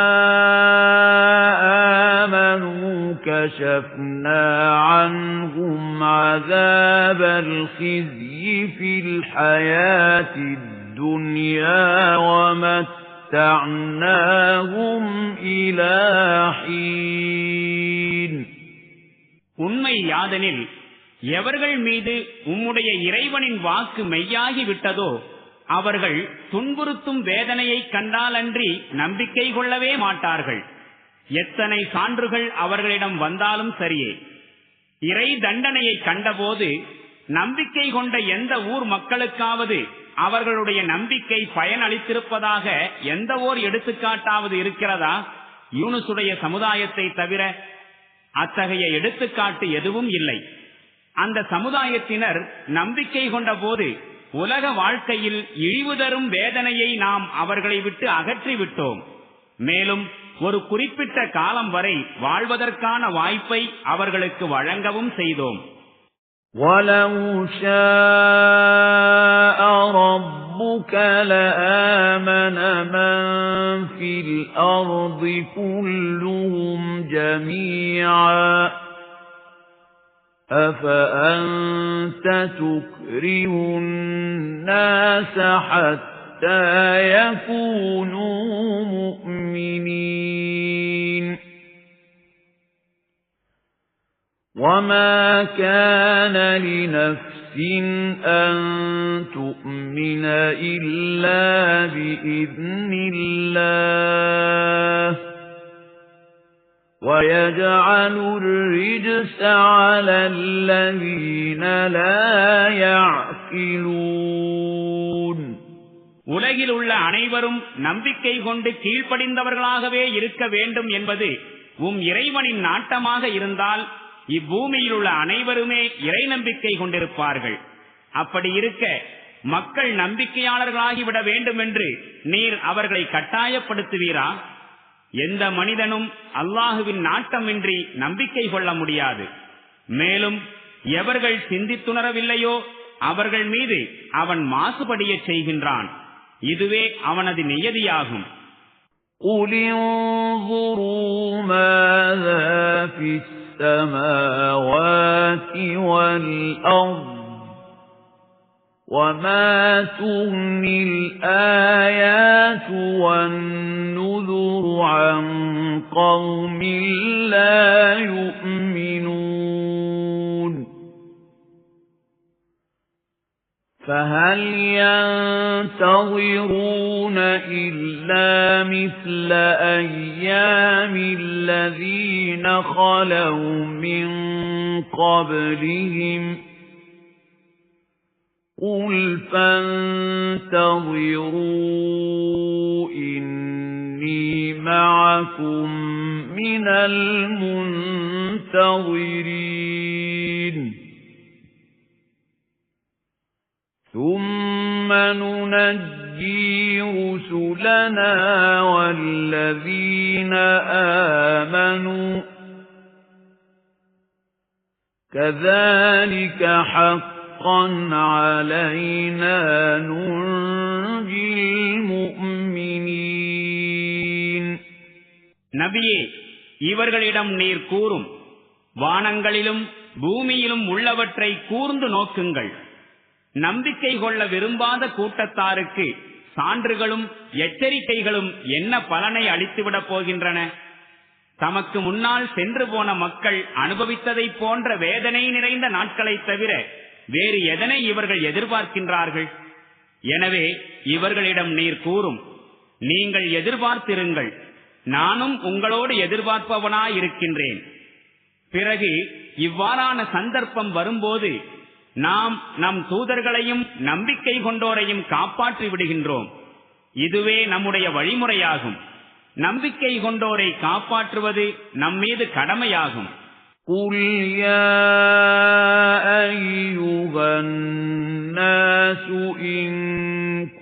آمنوا كشفنا عنهم عذاب الخزي في الحياة الدنيا ومتعناهم إلى حين உண்மை யாதெனில் எவர்கள் மீது உம்முடைய இறைவனின் வாக்கு மெய்யாகி விட்டதோ அவர்கள் துன்புறுத்தும் வேதனையை கண்டாலன்றி நம்பிக்கை கொள்ளவே மாட்டார்கள். எத்தனை சான்றுகள் அவர்களிடம் வந்தாலும் சரியே. இறை தண்டனையை கண்டபோது நம்பிக்கை கொண்ட எந்த ஊர் மக்களுக்காவது அவர்களுடைய நம்பிக்கை பயனளித்திருப்பதாக எந்த ஓர் எடுத்துக்காட்டாவது இருக்கிறதா? யூனுசுடைய சமுதாயத்தை தவிர அத்தகைய எடுத்துக்காட்டு எதுவும் இல்லை. அந்த சமுதாயத்தினர் நம்பிக்கை கொண்ட போது உலக வாழ்க்கையில் இழிவு தரும் வேதனையை நாம் அவர்களை விட்டு அகற்றிவிட்டோம். மேலும் ஒரு குறிப்பிட்ட காலம் வரை வாழ்வதற்கான வாய்ப்பை அவர்களுக்கு வழங்கவும் செய்தோம். وَلَوْ شَاءَ رَبُّكَ رَبُّكَ لَآمَنَ مَن فِي الْأَرْضِ كُلُّهُمْ جَمِيعًا أَفَأَنْتَ تُكْرِهُ النَّاسَ حَتَّى يَكُونُوا مُؤْمِنِينَ وَمَا كَانَ لِنَفْسٍ أَن تُؤْمِنَ إِلَّا بِإِذْنِ اللَّهِ وَيَجْعَلُ الرِّجْسَ عَلَى الَّذِينَ لَا يَعْقِلُونَ உலகில் உள்ள அனைவரும் நம்பிக்கை கொண்டு கீழ்ப்படிந்தவர்களாகவே இருக்க வேண்டும் என்பது இறைவனின் நாட்டமாக இருந்தால் இப்பூமியில் உள்ள அனைவருமே இறை நம்பிக்கை கொண்டிருப்பார்கள். அப்படி இருக்க மக்கள் நம்பிக்கையாளர்களாகிவிட வேண்டும் என்று நீர் அவர்களை கட்டாயப்படுத்துவீரா? எந்த மனிதனும் அல்லாஹுவின் நாட்டமின்றி நம்பிக்கை கொள்ள முடியாது. மேலும் எவர்கள் சிந்தித்துணரவில்லையோ அவர்கள் மீது அவன் மாசுபடிய செய்கின்றான். இதுவே அவனது நியதியாகும். السماوات والأرض وما تغني الآيات والنذر عن قوم لا يؤمنون فهل ينتظرون إلا مثل أيام الذين خلوا من قبلهم قل فانتظروا إني معكم من المنتظرين ثم ننجي رسلنا والذين آمنوا كذلك حقا علينا ننجي المؤمنين நபியே, இவர்களிடம் நீர் கூறும், வானங்களிலும் பூமியிலும் உள்ளவற்றை கூர்ந்து நோக்குங்கள். நம்பிக்கை கொள்ள விரும்பாத கூட்டத்தாருக்கு சான்றுகளும் எச்சரிக்கைகளும் என்ன பலனை அளித்துவிடப் போகின்றன? தமக்கு முன்னால் சென்று போன மக்கள் அனுபவித்ததை போன்ற வேதனை நிறைந்த நாட்களை தவிர வேறு எதனை இவர்கள் எதிர்பார்க்கின்றார்கள்? எனவே இவர்களிடம் நீர் கூறும், நீங்கள் எதிர்பார்த்திருங்கள், நானும் உங்களோடு எதிர்பார்ப்பவனாயிருக்கின்றேன். பிறகு இவ்வாறான சந்தர்ப்பம் வரும்போது நாம் நம் தூதர்களையும் நம்பிக்கை கொண்டோரையும் காப்பாற்றி விடுகின்றோம். இதுவே நம்முடைய வழிமுறையாகும். நம்பிக்கை கொண்டோரை காப்பாற்றுவது நம்மீது கடமையாகும். قُلْ يَا أَيُّهَا النَّاسُ إِن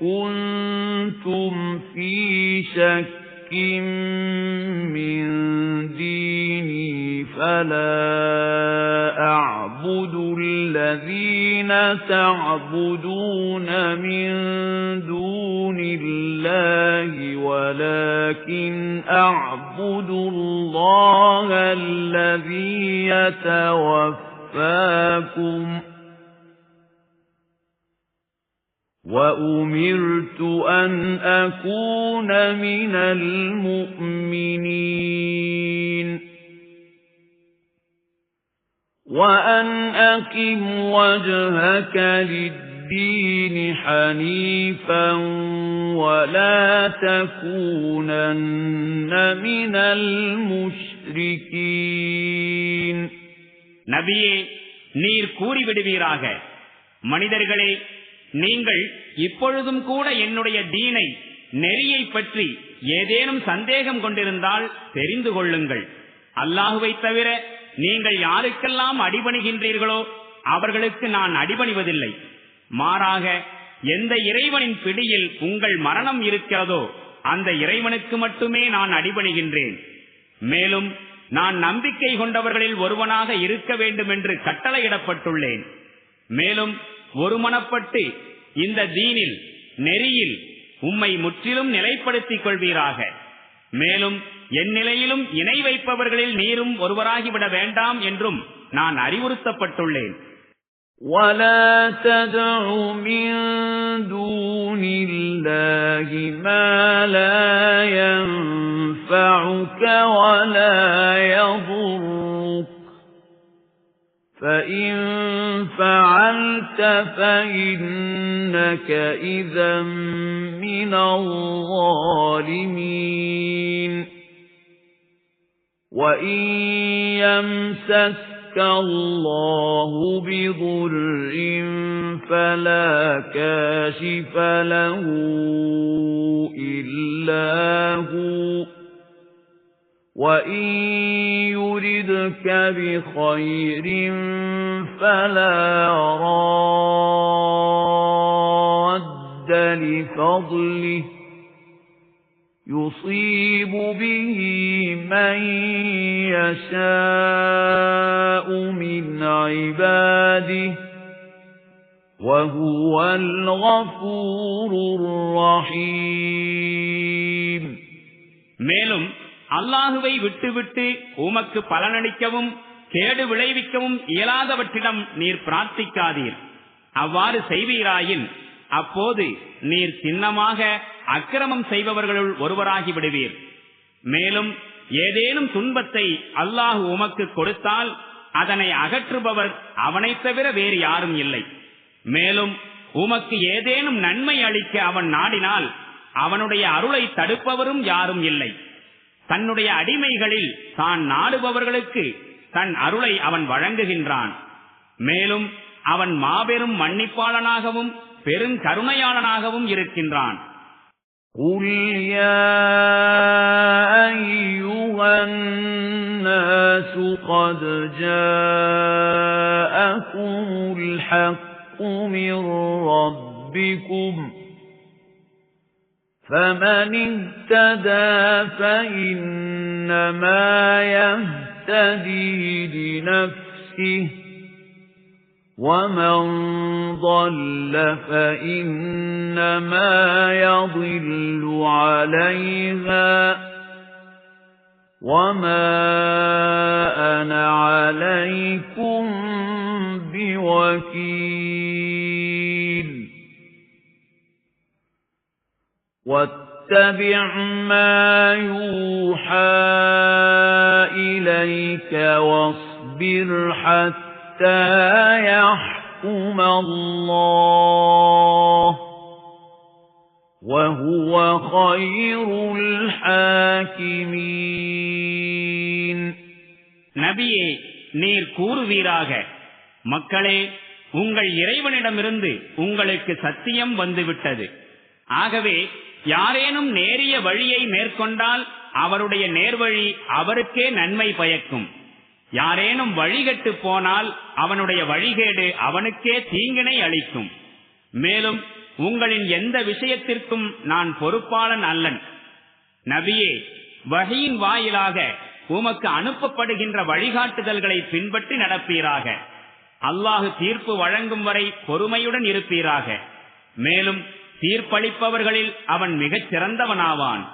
كُنتُمْ فِي شَكٍّ مِّن دِينِي فَلَا أَعْبُدُ الَّذِينَ تَعْبُدُونَ مِن دُونِ اللَّهِ وَلَكِنْ أَعْبُدُ اللَّهَ الَّذِي يَتَوَفَّاكُمْ وَأُمِرْتُ أَنْ أَكُونَ مِنَ الْمُؤْمِنِينَ وَأَنْ أَقِمْ وَجْهَكَ لِلدِّينِ حَنِيفًا وَلَا تَكُونَنَّ مِنَ الْمُشْرِكِينَ நபியே, நீர் கூறிவிடுவீராக, மனிதர்களே, நீங்கள் இப்பொழுதும் கூட என்னுடைய தீனை நெறியை பற்றி ஏதேனும் சந்தேகம் கொண்டிருந்தால் தெரிந்து கொள்ளுங்கள். அல்லாஹுவை தவிர நீங்கள் யாருக்கெல்லாம் அடிபணிகின்றீர்களோ அவர்களுக்கு நான் அடிபணிவதில்லை. மாறாக எந்த இறைவனின் பிடியில் உங்கள் மரணம் இருக்கிறதோ அந்த இறைவனுக்கு மட்டுமே நான் அடிபணிகின்றேன். மேலும் நான் நம்பிக்கை கொண்டவர்களில் ஒருவனாக இருக்க வேண்டும் என்று கட்டளையிடப்பட்டுள்ளேன். மேலும் ஒருமனப்பட்டு இந்த தீனில் நெறியில் உம்மை முற்றிலும் நிலைப்படுத்திக் கொள்வீராக. மேலும் என் நிலையிலும் இணை வைப்பவர்களில் நீரும் ஒருவராகிவிட வேண்டாம் என்றும் நான் அறிவுறுத்தப்பட்டுள்ளேன். وَلَا تَدْعُ مِن دُونِ اللَّهِ مَا لَا يَنفَعُكَ وَلَا يَضُرُّكَ فَإِن فَعَلْتَ فَإِنَّكَ إِذًا مِّنَ الظَّالِمِينَ. وَإِن يَمْسَسْكَ اللَّهُ بِضُرٍّ فَلَا كَاشِفَ لَهُ إِلَّا هُوَ وَإِن يُرِدْكَ بِخَيْرٍ فَلَا رَادَّ لِفَضْلِهِ يُصِيبُ بِهِ مَن يَشَاءُ مِنْ عِبَادِهِ وَهُوَ الْغَفُورُ الرَّحِيمُ. மேலும் அல்லாஹுவை விட்டுவிட்டு உமக்கு பலனளிக்கவும் கேடு விளைவிக்கவும் இயலாதவற்றிடம் நீர் பிரார்த்திக்காதீர். அவ்வாறு செய்வீராயின் அப்போது நீர் சின்னமாக அக்கிரமம் செய்பவர்களுள் ஒருவராகி விடுவீர். மேலும் ஏதேனும் துன்பத்தை அல்லாஹ் உமக்கு கொடுத்தால் அதனை அகற்றுபவர் அவனைத் தவிர வேறு யாரும் இல்லை. மேலும் உமக்கு ஏதேனும் நன்மை அளிக்க அவன் நாடினால் அவனுடைய அருளை தடுப்பவரும் யாரும் இல்லை. தன்னுடைய அடிமைகளில் தான் நாடுபவர்களுக்கு தன் அருளை அவன் வழங்குகின்றான். மேலும் அவன் மாபெரும் மன்னிப்பாளனாகவும் பெருங்கருணையாளனாகவும் இருக்கின்றான். قُلْ يَا أَيُّهَا النَّاسُ قَدْ جَاءَكُمُ الْحَقُّ مِنْ رَبِّكُمْ فَمَنِ اهْتَدَى فَإِنَّمَا يَهْتَدِي لِنَفْسِهِ وَمَنْ ضَلَّ فَإِنَّمَا يَضِلُّ عَلَيْهَا وَمَا أَنَا عَلَيْكُمْ بِوَكِيلٍ. وَاتَّبِعْ مَا يُوحَى إِلَيْكَ وَاصْبِرْ حَتَّى يَحْكُمَ اللَّهُ وَهُوَ خَيْرُ الْحَاكِمِينَ. நபியே, நீர் கூறுவீராக, மக்களே, உங்கள் இறைவனிடமிருந்து உங்களுக்கு சத்தியம் வந்துவிட்டது. ஆகவே யாரேனும் நேரிய வழியை மேற்கொண்டால் அவருடைய நேர்வழி அவருக்கே நன்மை பயக்கும். யாரேனும் வழிகட்டு போனால் அவனுடைய வழிகேடு அவனுக்கே தீங்கினை அளிக்கும். மேலும் உங்களின் எந்த விஷயத்திற்கும் நான் பொறுப்பாளன் அல்லன். நபியே, வஹீயின் வாயிலாக உமக்கு அனுப்பப்படுகின்ற வழிகாட்டுதல்களை பின்பற்றி நடப்பீராக. அல்லாஹு தீர்ப்பு வழங்கும் வரை பொறுமையுடன் இருப்பீராக. மேலும் தீர்ப்பளிப்பவர்களில் அவன் மிகச் சிறந்தவனாவான்.